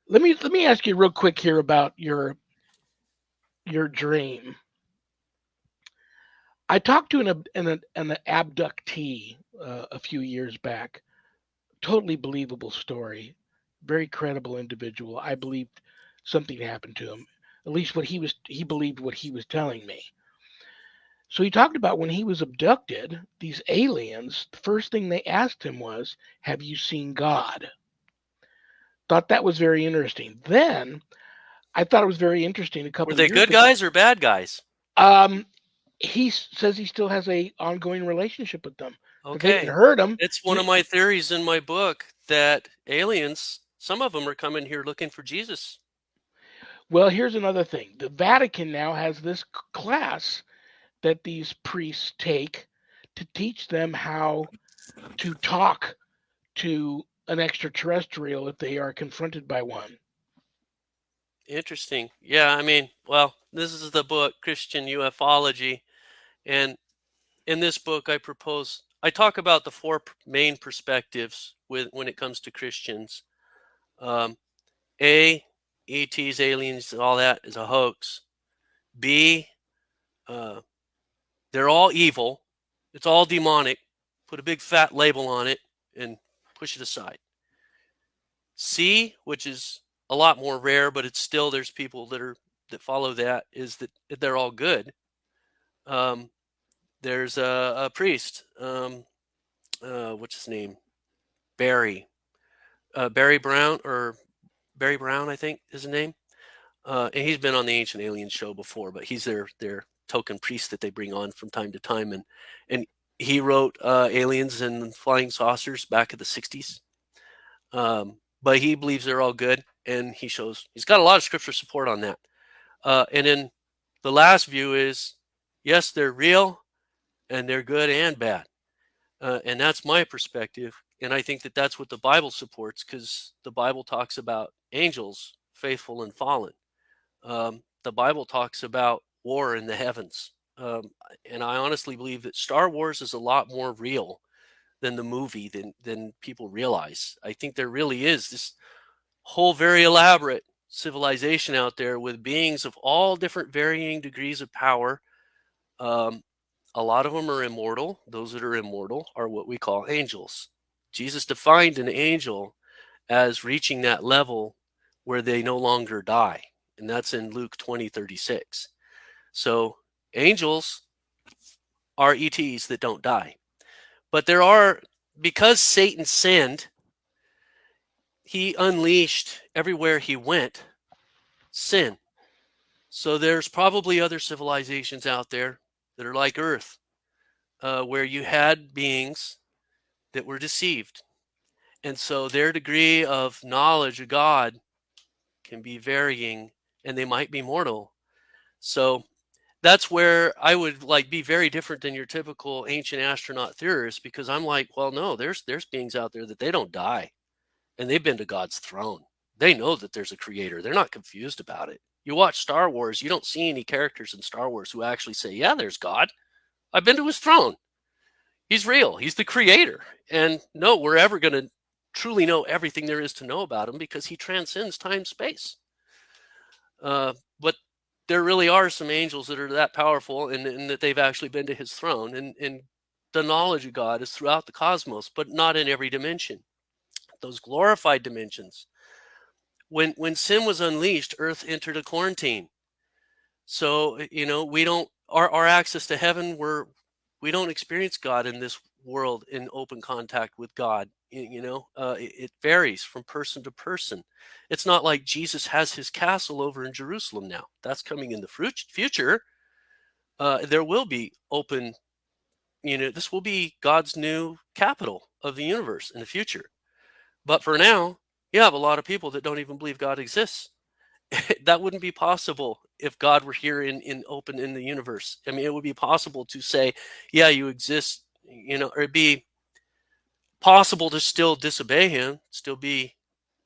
let me ask you real quick here about your dream. I talked to an abductee a few years back. Totally believable story. Very credible individual. I believed something happened to him. At least he believed what he was telling me. So he talked about when he was abducted, these aliens, the first thing they asked him was, "Have you seen God?" Thought that was very interesting. Then I thought it was very interesting a Were couple of they years good ago. guys or bad guys? Um, says he still has a ongoing relationship with them. That they didn't Okay. hurt him. It's one of He, my theories in my book that aliens, some of them are coming here looking for Jesus. well, here's another thing. The Vatican now has this class that these priests take to teach them how to talk to an extraterrestrial if they are confronted by one. Interesting. Yeah, I mean, well, this is the book Christian Ufology, and in this book I talk about the four main perspectives with when it comes to Christians. Um, A, ETs, aliens, all that is a hoax. B, uh, they're all evil. It's all demonic. Put a big fat label on it and push it aside. C, which is a lot more rare, but it's still there's people that follow that is that they're all good. Um, there's a priest. What's his name? Barry. Barry Brown or Barry Brown, I think is his name. And he's been on the Ancient Aliens show before, but he's their token priest that they bring on from time to time, and he wrote Aliens and Flying Saucers back in the '60s. But he believes they're all good, and he's got a lot of scripture support on that. And then the last view is yes, they're real, and they're good and bad, and that's my perspective. And I think that that's what the Bible supports because the Bible talks about angels, faithful and fallen. The Bible talks about war in the heavens. And I honestly believe that Star Wars is a lot more real than the movie than people realize. I think there really is this whole very elaborate civilization out there with beings of all different varying degrees of power. Um, a lot of them are immortal. Those that are immortal are what we call angels. Jesus defined an angel as reaching that level where they no longer die. And that's in Luke 20:36. So angels are ETs that don't die. But there are, because Satan sinned, he unleashed everywhere he went sin. So there's probably other civilizations out there that are like Earth, where you had beings that were deceived. And so their degree of knowledge of God can be varying, and they might be mortal. So that's where I would like be very different than your typical ancient astronaut theorist, because I'm like, well, no, there's beings out there that they don't die, and they've been to God's throne. They know that there's a creator. They're not confused about it. You watch Star Wars, you don't see any characters in Star Wars who actually say, yeah, there's God. I've been to his throne. He's real. He's the creator. And no, we're ever going to truly know everything there is to know about him because he transcends time space. But there really are some angels that are that powerful, and that they've actually been to his throne. And the knowledge of God is throughout the cosmos, but not in every dimension. Those glorified dimensions. When sin was unleashed, Earth entered a quarantine. So we don't our access to heaven, we don't experience God in this world in open contact with God. It varies from person to person. It's not like Jesus has his castle over in Jerusalem now. That's coming in the future. There will be open. This will be God's new capital of the universe in the future. But for now, you have a lot of people that don't even believe God exists. That wouldn't be possible if God were here in open in the universe. I mean, it would be possible to say, yeah, you exist, or it'd be possible to still disobey him, still be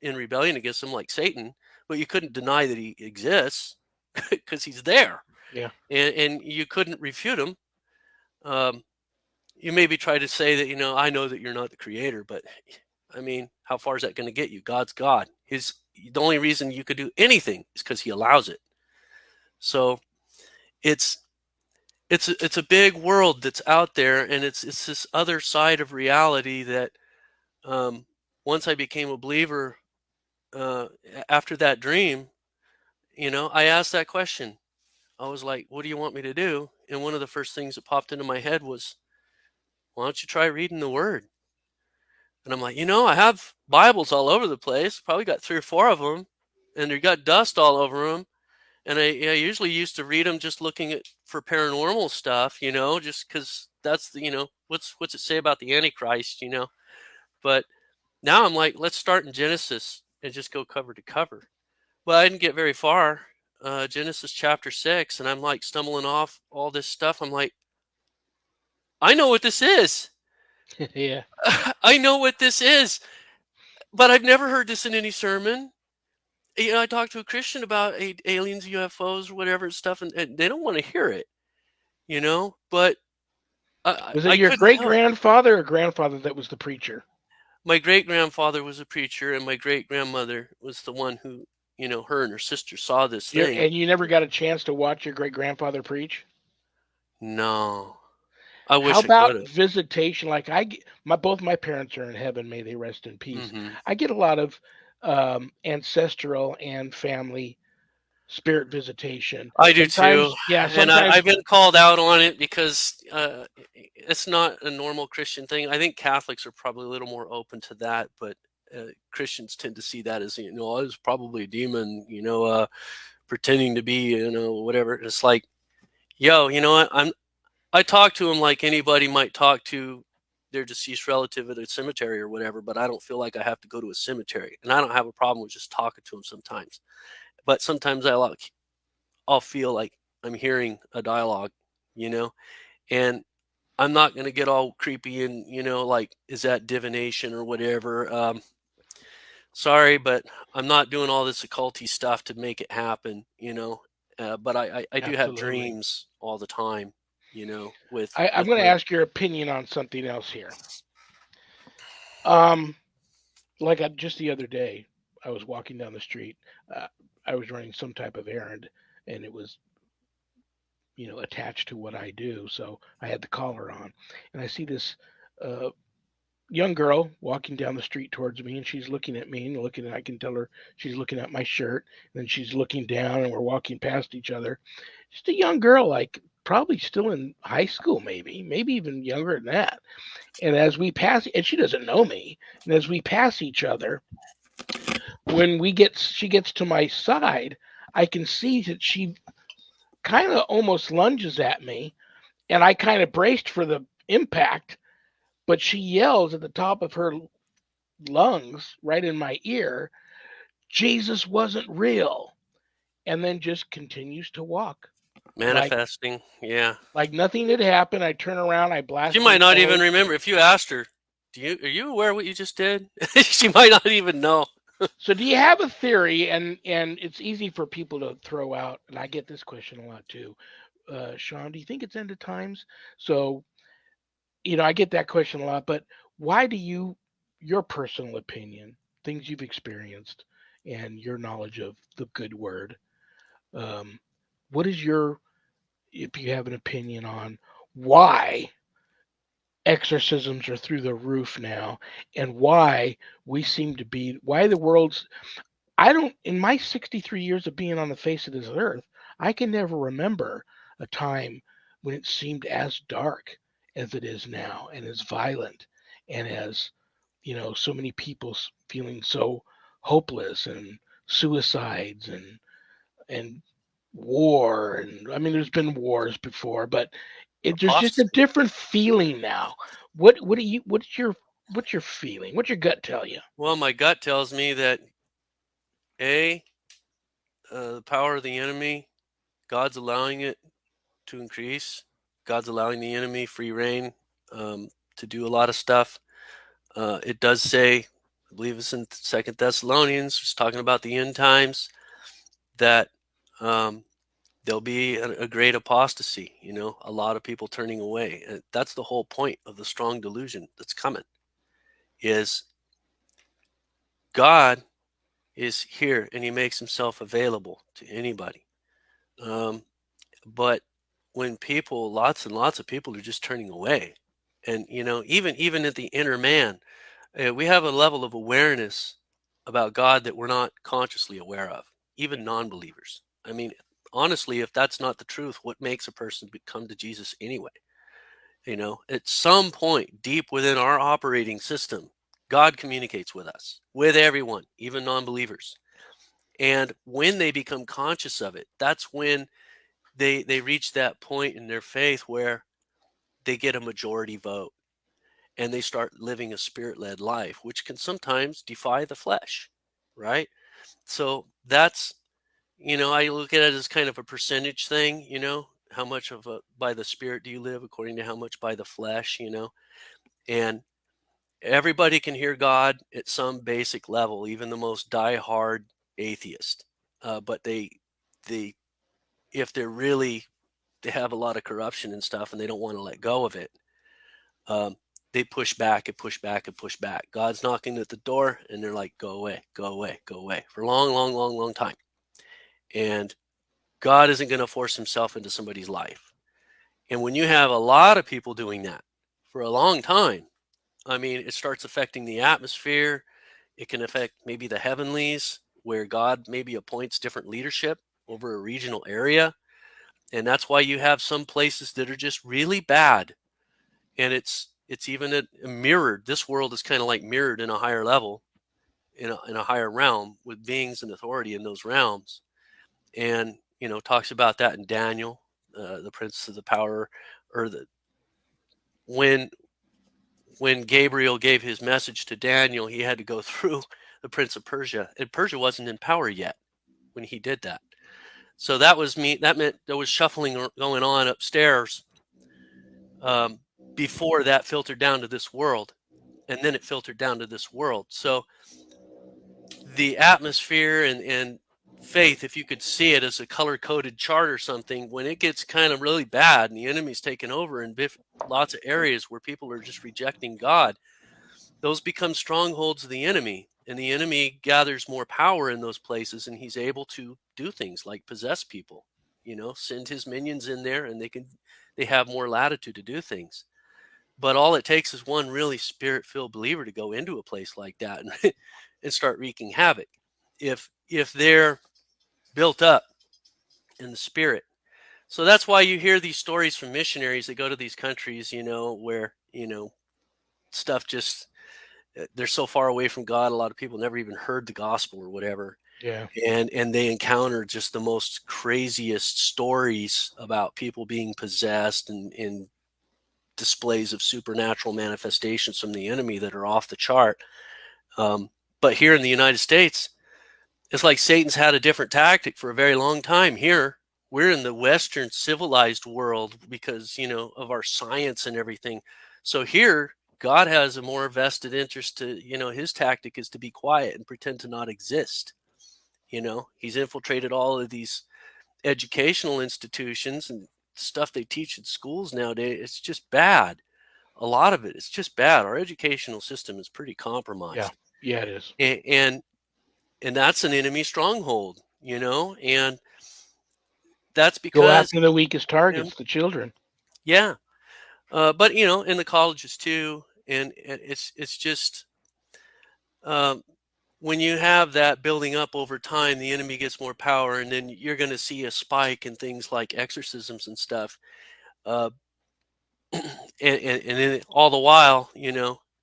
in rebellion against him like Satan, but you couldn't deny that he exists because he's there. Yeah. And you couldn't refute him. Um, you maybe try to say that, I know that you're not the creator, but I mean, how far is that going to get you? God's God. The only reason you could do anything is because he allows it. So it's it's a big world that's out there, and it's this other side of reality that um, once I became a believer, uh, after that dream, I asked that question. I was like, "What do you want me to do?" And one of the first things that popped into my head was, "Why don't you try reading the Word?" And I'm like, I have Bibles all over the place. Probably got 3 or 4 of them, and they got dust all over them. And I usually used to read them just looking for paranormal stuff, just because that's what's it say about the Antichrist, But now I'm like, let's start in Genesis and just go cover to cover. Well, I didn't get very far. Genesis chapter 6, and I'm like stumbling off all this stuff. I'm like, I know what this is. Yeah. I know what this is, but I've never heard this in any sermon. I talked to a Christian about aliens, UFOs, or whatever stuff, and they don't want to hear it. But Was it I your couldn't great help. grandfather or grandfather that was the preacher? My great grandfather was a preacher, and my great grandmother was the one who, her and her sister saw this thing. And you never got a chance to watch your great grandfather preach? No, I How wish I could about have. visitation? Like both my parents are in heaven, may they rest in peace. Hmm. I get a lot of ancestral and family spirit visitation. I do too, Sometimes, yeah, and sometimes I've been called out on it because it's not a normal Christian thing. I think Catholics are probably a little more open to that, but Christians tend to see that as oh, it's probably a demon, pretending to be, whatever. It's like, yo, you know what? I talk to them like anybody might talk to their deceased relative at a cemetery or whatever, but I don't feel like I have to go to a cemetery, and I don't have a problem with just talking to them sometimes. But sometimes I'll feel like I'm hearing a dialogue, you know, and I'm not going to get all creepy and, like, is that divination or whatever? Sorry, but I'm not doing all this occulty stuff to make it happen, but I do have absolutely. dreams all the time, with I'm with going to my ask your opinion on something else here. Um, like just the other day, I was walking down the street. Uh, I was running some type of errand, and it was attached to what I do. So I had the collar on, and I see this uh, young girl walking down the street towards me, and she's looking at me and looking. I can tell her she's looking at my shirt, and then she's looking down, and we're walking past each other. Just a young girl, like probably still in high school, maybe even younger than that. And as we pass, and she doesn't know me, and as we pass each other, she gets to my side, I can see that she kind of almost lunges at me, and I kind of braced for the impact, but she yells at the top of her lungs right in my ear, Jesus wasn't real, and then just continues to walk like Manifesting, yeah. nothing had happened. I turn around, I She blast her might not even forward. remember. If you asked her, are you aware of what you just did? She might not even know. So do you have a theory? And it's easy for people to throw out, and I get this question a lot too. Shawn, do you think it's end of times? So I get that question a lot, but why do your personal opinion, things you've experienced, and your knowledge of the good word, um, what is if you have an opinion on why exorcisms are through the roof now, and why the world's, I don't, in my 63 years of being on the face of this earth, I can never remember a time when it seemed as dark as it is now, and as violent, and as, so many people feeling so hopeless, and suicides, and war. And I mean, there's been wars before, but there's just a Apostasy. different feeling now. What's your feeling? What's your gut tell you? Well, my gut tells me that A, the power of the enemy, God's allowing it to increase. God's allowing the enemy free reign to do a lot of stuff. It does say, I believe it's in Second Thessalonians, it's talking about the end times, that um, there'll be a great apostasy. A lot of people turning away. And that's the whole point of the strong delusion that's coming. Is God is here and He makes Himself available to anybody. Um, but when people, lots and lots of people, are just turning away, and even at the inner man, we have a level of awareness about God that we're not consciously aware of, even non-believers. I mean, honestly, if that's not the truth, what makes a person come to Jesus anyway? At some point deep within our operating system, God communicates with us, with everyone, even non-believers. And when they become conscious of it, that's when they reach that point in their faith where they get a majority vote and they start living a spirit-led life, which can sometimes defy the flesh, right? So that's, I look at it as kind of a percentage thing. How much of by the spirit do you live according to how much by the flesh? And everybody can hear God at some basic level, even the most die-hard atheist. But they if they're really, they have a lot of corruption and stuff, and they don't want to let go of it. Um, they push back and push back and push back. God's knocking at the door, and they're like, "Go away, go away, go away," for a long, long, long, long time. And God isn't going to force Himself into somebody's life. And when you have a lot of people doing that for a long time, I mean, it starts affecting the atmosphere. It can affect maybe the heavenlies, where God maybe appoints different leadership over a regional area. And that's why you have some places that are just really bad. And it's even mirrored. This world is kind of like mirrored in a higher level, in a higher realm, with beings and authority in those realms. And talks about that in Daniel, the prince of the power, or the when when Gabriel gave his message to Daniel, he had to go through the prince of Persia, and Persia wasn't in power yet when he did that. So that meant there was shuffling going on upstairs, um, before that filtered down to this world, and then it filtered down to this world. So the atmosphere and faith, if you could see it as a color coded chart or something, when it gets kind of really bad and the enemy's taken over in lots of areas where people are just rejecting God, those become strongholds of the enemy, and the enemy gathers more power in those places, and he's able to do things like possess people, send his minions in there, and they have more latitude to do things. But all it takes is one really spirit-filled believer to go into a place like that and and start wreaking havoc. If they're built up in the spirit. So that's why you hear these stories from missionaries that go to these countries, where, stuff just they're so far away from God, a lot of people never even heard the gospel or whatever. Yeah. And they encounter just the most craziest stories about people being possessed and displays of supernatural manifestations from the enemy that are off the chart. But here in the United States, it's like Satan's had a different tactic for a very long time. Here, we're in the Western civilized world because, of our science and everything. So here, God has a more vested interest to, his tactic is to be quiet and pretend to not exist. He's infiltrated all of these educational institutions and stuff they teach in schools nowadays. It's just bad. A lot of it is just bad. Our educational system is pretty Yeah. compromised. Yeah, it is. And that's an enemy stronghold, and that's Go because, after the weakest you know, targets, the children. yeah. But in the colleges too, and it's just, um, when you have that building up over time, the enemy gets more power, and then you're going to see a spike in things like exorcisms and stuff. Uh, and then all the while,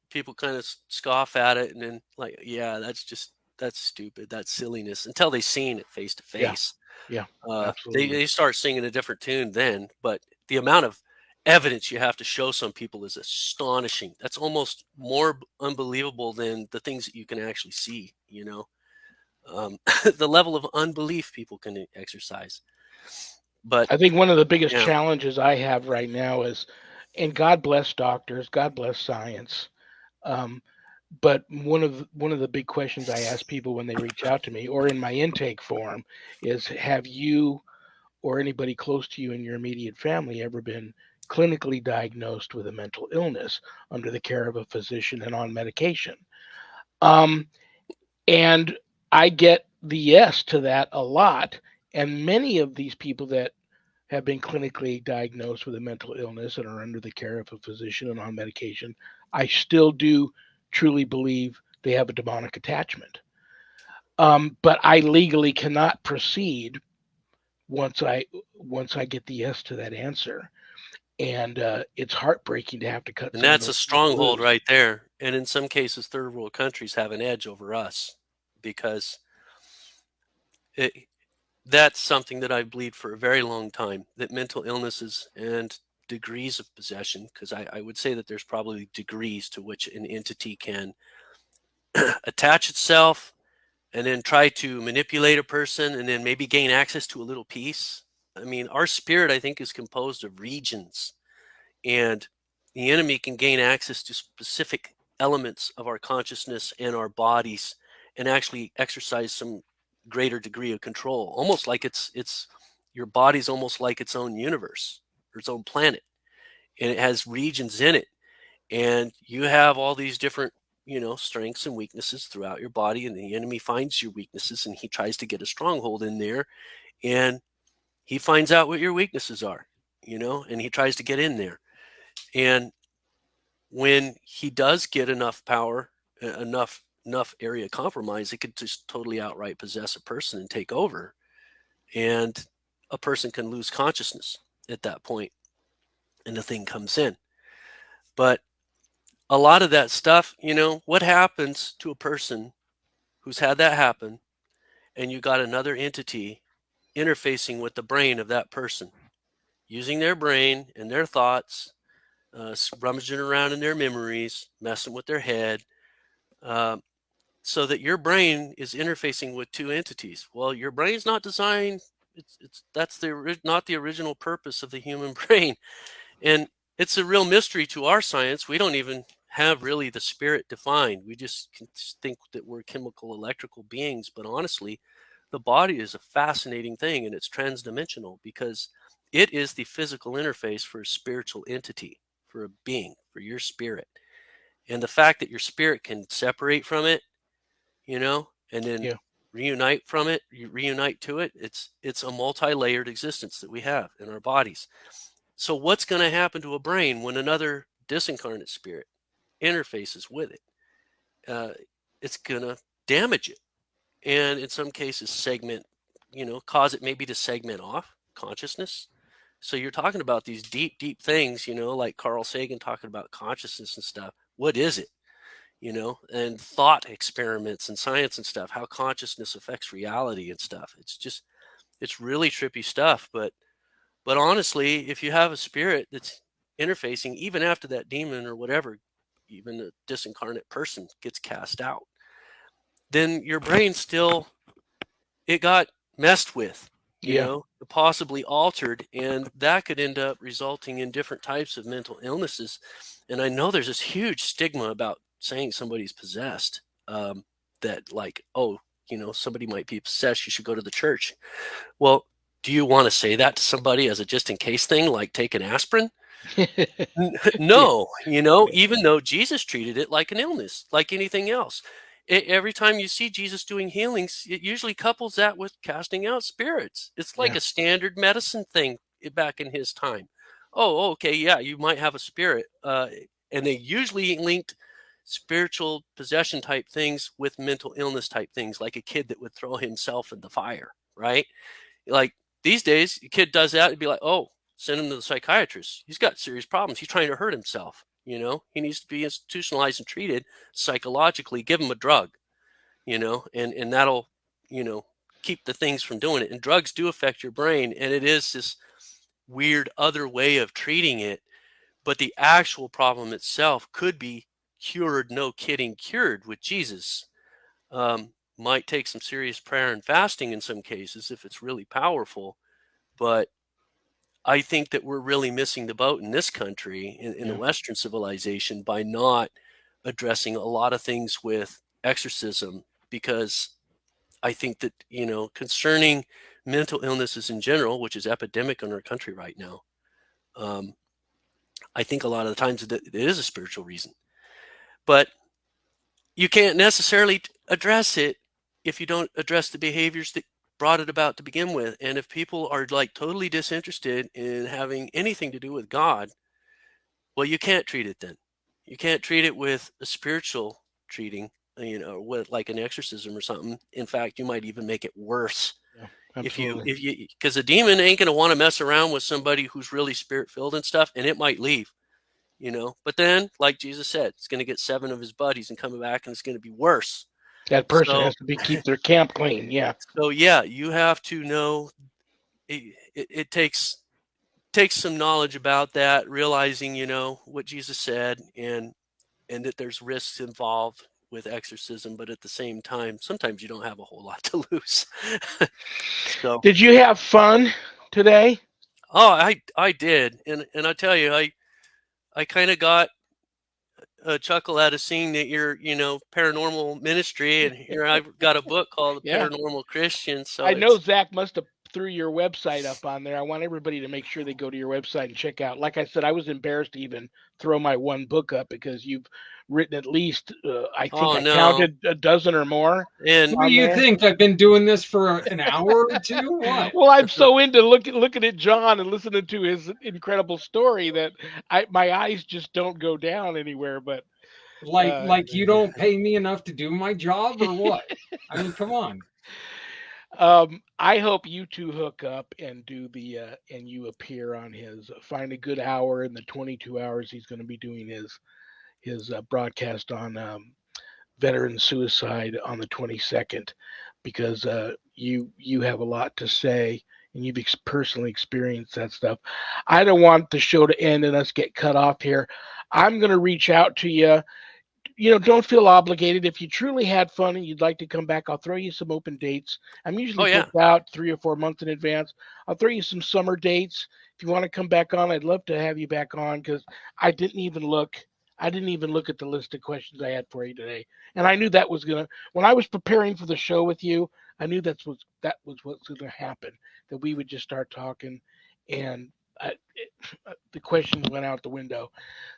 people kind of scoff at it, and then like, yeah, that's stupid, that's silliness, until they seen it face to Yeah. face. Yeah. They Absolutely. they start singing a different tune then, but the amount of evidence you have to show some people is astonishing. That's almost more unbelievable than the things that you can actually see. The level of unbelief people can exercise. But I think one of the biggest yeah, challenges I have right now is, and God bless doctors, God bless science. Um, but one of the big questions I ask people when they reach out to me or in my intake form is, have you or anybody close to you in your immediate family ever been clinically diagnosed with a mental illness under the care of a physician and on medication? Um, and I get the yes to that a lot. And many of these people that have been clinically diagnosed with a mental illness and are under the care of a physician and on medication, I still do truly believe they have a demonic attachment. But I legally cannot proceed once I once I get the yes to that answer, and it's heartbreaking to have to cut and some of that's a those people stronghold loose. right there. And in some cases, third world countries have an edge over us because it, that's something that I've believed for a very long time, that mental illnesses and degrees of possession, because I would say that there's probably degrees to which an entity can attach itself and then try to manipulate a person and then maybe gain access to a little piece. I mean, our spirit, I think, is composed of regions, and the enemy can gain access to specific elements of our consciousness and our bodies and actually exercise some greater degree of control, almost like it's your body's almost like its own universe or its own planet, and it has regions in it, and you have all these different, strengths and weaknesses throughout your body, and the enemy finds your weaknesses and he tries to get a stronghold in there, and he finds out what your weaknesses are, and he tries to get in there. And when he does get enough power, enough area compromise, it could just totally outright possess a person and take over, and a person can lose consciousness at that point, and the thing comes in. But a lot of that stuff, what happens to a person who's had that happen, and you got another entity interfacing with the brain of that person, using their brain and their thoughts, rummaging around in their memories, messing with their head, uh, so that your brain is interfacing with two entities. Well, your brain's not designed. It's that's not the original purpose of the human brain, and it's a real mystery to our science. We don't even have really the spirit defined. We just can think that we're chemical, electrical beings. But honestly, the body is a fascinating thing, and it's transdimensional because it is the physical interface for a spiritual entity, for a being, for your spirit. And the fact that your spirit can separate from it, and then Yeah. reunite from it, you reunite to it, it's a multi-layered existence that we have in our bodies. So what's going to happen to a brain when another disincarnate spirit interfaces with it? Uh, it's going to damage it, and in some cases segment, cause it maybe to segment off consciousness. So you're talking about these deep, deep things, like Carl Sagan talking about consciousness and stuff. What is it? And thought experiments and science and stuff, how consciousness affects reality and stuff. It's really trippy stuff. But honestly, if you have a spirit that's interfacing, even after that demon or whatever, even a disincarnate person gets cast out, then your brain still, it got messed with, Yeah. possibly altered, and that could end up resulting in different types of mental illnesses. And I know there's this huge stigma about saying somebody's possessed, that like, oh, somebody might be possessed, you should go to the church. Well, do you want to say that to somebody as a just in case thing, like take an asprin? Yeah. No, Yeah. even though Jesus treated it like an illness, like anything else. Every time you see Jesus doing healings, it usually couples that with casting out spirits. It's like Yeah. a standard medicine thing back in his time. Oh, okay, yeah, you might have a spirit. And they usually linked spiritual possession type things with mental illness type things, like a kid that would throw himself in the fire, right? Like these days, a kid does that, it'd be like, oh, send him to the psychiatrist. He's got serious problems. He's trying to hurt himself. He needs to be institutionalized and treated psychologically. Give him a drug. And that'll, you know, keep the things from doing it. And drugs do affect your brain, and it is this weird other way of treating it. But the actual problem itself could be cured. No kidding, cured with Jesus. Might take some serious prayer and fasting in some cases if it's really powerful, but I think that we're really missing the boat in this country, in the Yeah. Western civilization, by not addressing a lot of things with exorcism. Because I think that, concerning mental illnesses in general, which is epidemic in our country right now, um, I think a lot of the times that it is a spiritual reason. But you can't necessarily address it if you don't address the behaviors that brought it about to begin with. And if people are like totally disinterested in having anything to do with God, well, you can't treat it then. You can't treat it with a spiritual treating, with like an exorcism or something. In fact, you might even make it worse Yeah. if Absolutely. you, because a demon ain't going to want to mess around with somebody who's really spirit filled and stuff, and it might leave. But then, like Jesus said, it's going to get 7 of his buddies and come back, and it's going to be worse. That person So, has to be keep their camp clean. Yeah. so yeah, you have to know. It takes some knowledge about that, realizing what Jesus said, and that there's risks involved with exorcism, but at the same time, sometimes you don't have a whole lot to lose. So, Did you have fun today? oh, I did, and I tell you, I kind of got a chuckle out of seeing that you're, paranormal ministry, and here I've got a book called The Yeah. Paranormal Christian. So I know it's, Zach must have threw your website up on there. I want everybody to make sure they go to your website and check out. Like I said, I was embarrassed to even throw my one book up because you've written at least, I think oh I no, counted a dozen or more and What do on you there. think? I've been doing this for an hour or two? What? Well, I'm so into looking at John and listening to his incredible story that my eyes just don't go down anywhere. But uh, Like you don't pay me enough to do my job or what? I mean, come on. I hope you two hook up and do the and you appear on his find a good hour in the 22 hours he's going to be doing his broadcast on veteran suicide on the 22nd because you have a lot to say and you've personally experienced that stuff. I don't want the show to end and us get cut off here. I'm going to reach out to you. Don't feel obligated. If you truly had fun and you'd like to come back, I'll throw you some open dates. I'm oh usually yeah, booked out 3 or 4 months in advance. I'll throw you some summer dates. If you want to come back on, I'd love to have you back on because I didn't even look. I didn't even look at the list of questions I had for you today, and I knew that was gonna. When I was preparing for the show with you, I knew that was what's gonna happen. That we would just start talking, and the questions went out the window.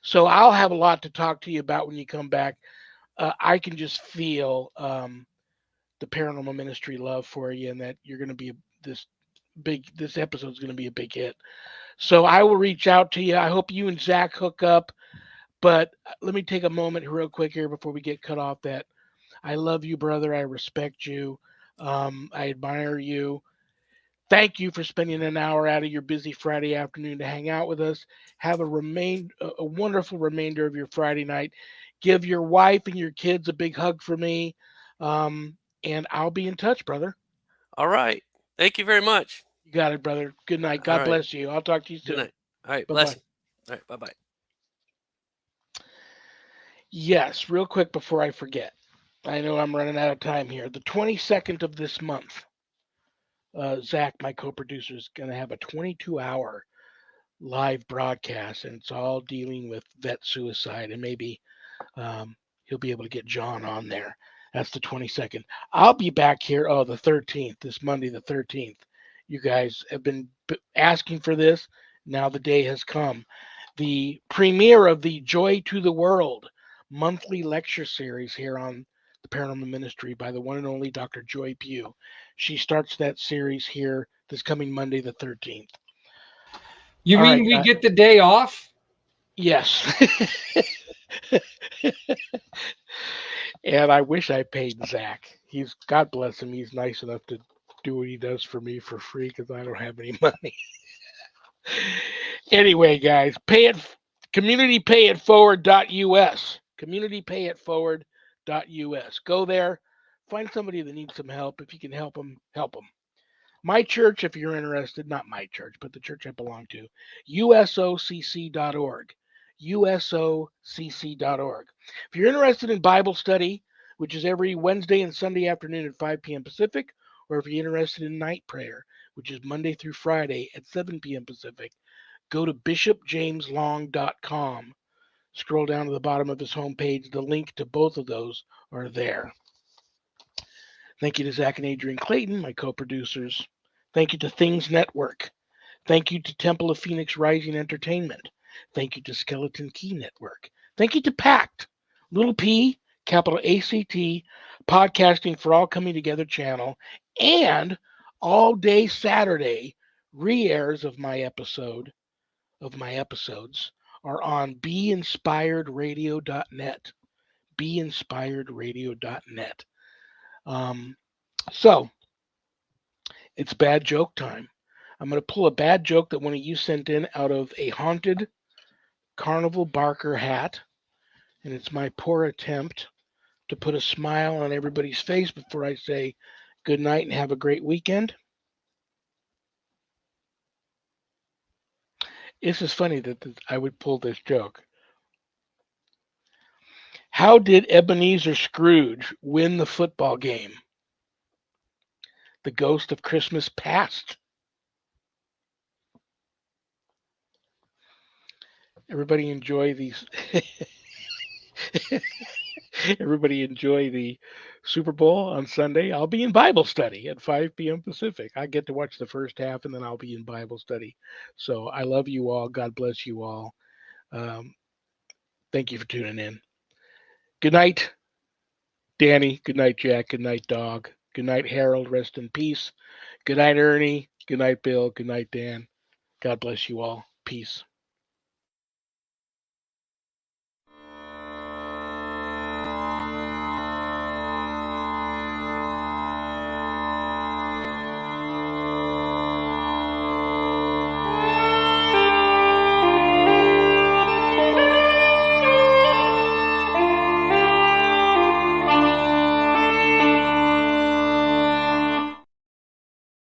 So I'll have a lot to talk to you about when you come back. I can just feel the paranormal ministry love for you, and that you're going to be this this episode is going to be a big hit. So I will reach out to you. I hope you and Zach hook up. But let me take a moment real quick here before we get cut off. That I love you, brother. I respect you. I admire you. Thank you for spending an hour out of your busy Friday afternoon to hang out with us. Have a wonderful remainder of your Friday night. Give your wife and your kids a big hug for me. And I'll be in touch, brother. All right. Thank you very much. You got it, brother. Good night. All God right. bless you. I'll talk to you Good soon. night. All right. Bye bye. Blessing. All right. Bye bye. Yes, real quick before I forget. I know I'm running out of time here. The 22nd of this month, Zach, my co producer, is going to have a 22-hour live broadcast, and it's all dealing with vet suicide, and maybe he'll be able to get John on there. That's the 22nd. I'll be back here. Oh, the 13th, this Monday, the 13th. You guys have been asking for this. Now the day has come. The premiere of the Joy to the World monthly lecture series here on the Paranormal Ministry by the one and only Dr. Joy Pugh. She starts that series here this coming Monday, the 13th. You All mean right. we get the day off? Yes. And I wish I paid Zach. He's God bless him. He's nice enough to do what he does for me for free because I don't have any money. Anyway, guys, pay it communitypayitforward.us. Communitypayitforward.us. Go there, find somebody that needs some help. If you can help them, help them. My church, if you're interested, not my church, but the church I belong to, usocc.org. usocc.org. If you're interested in Bible study, which is every Wednesday and Sunday afternoon at 5 p.m. Pacific, or if you're interested in night prayer, which is Monday through Friday at 7 p.m. Pacific, go to bishopjameslong.com. Scroll down to the bottom of his homepage. The link to both of those are there. Thank you to Zach and Adrian Clayton, my co-producers. Thank you to Things Network. Thank you to Temple of Phoenix Rising Entertainment. Thank you to Skeleton Key Network. Thank you to PACT, little P, capital ACT, Podcasting for All Coming Together channel, and all day Saturday re-airs of my episodes are on beinspiredradio.net. Beinspiredradio.net. So it's bad joke time. I'm going to pull a bad joke that one of you sent in out of a haunted carnival barker hat. And it's my poor attempt to put a smile on everybody's face before I say good night and have a great weekend. It's just funny that I would pull this joke. How did Ebenezer Scrooge win the football game? The ghost of Christmas past. Everybody enjoy these. Everybody enjoy the Super Bowl on Sunday. I'll be in Bible study at 5 p.m. Pacific. I get to watch the first half and then I'll be in Bible study. So I love you all. God bless you all. Um, thank you for tuning in. Good night, Danny. Good night, Jack. Good night, Dog. Good night, Harold. Rest in peace. Good night, Ernie. Good night, Bill. Good night, Dan. God bless you all. Peace.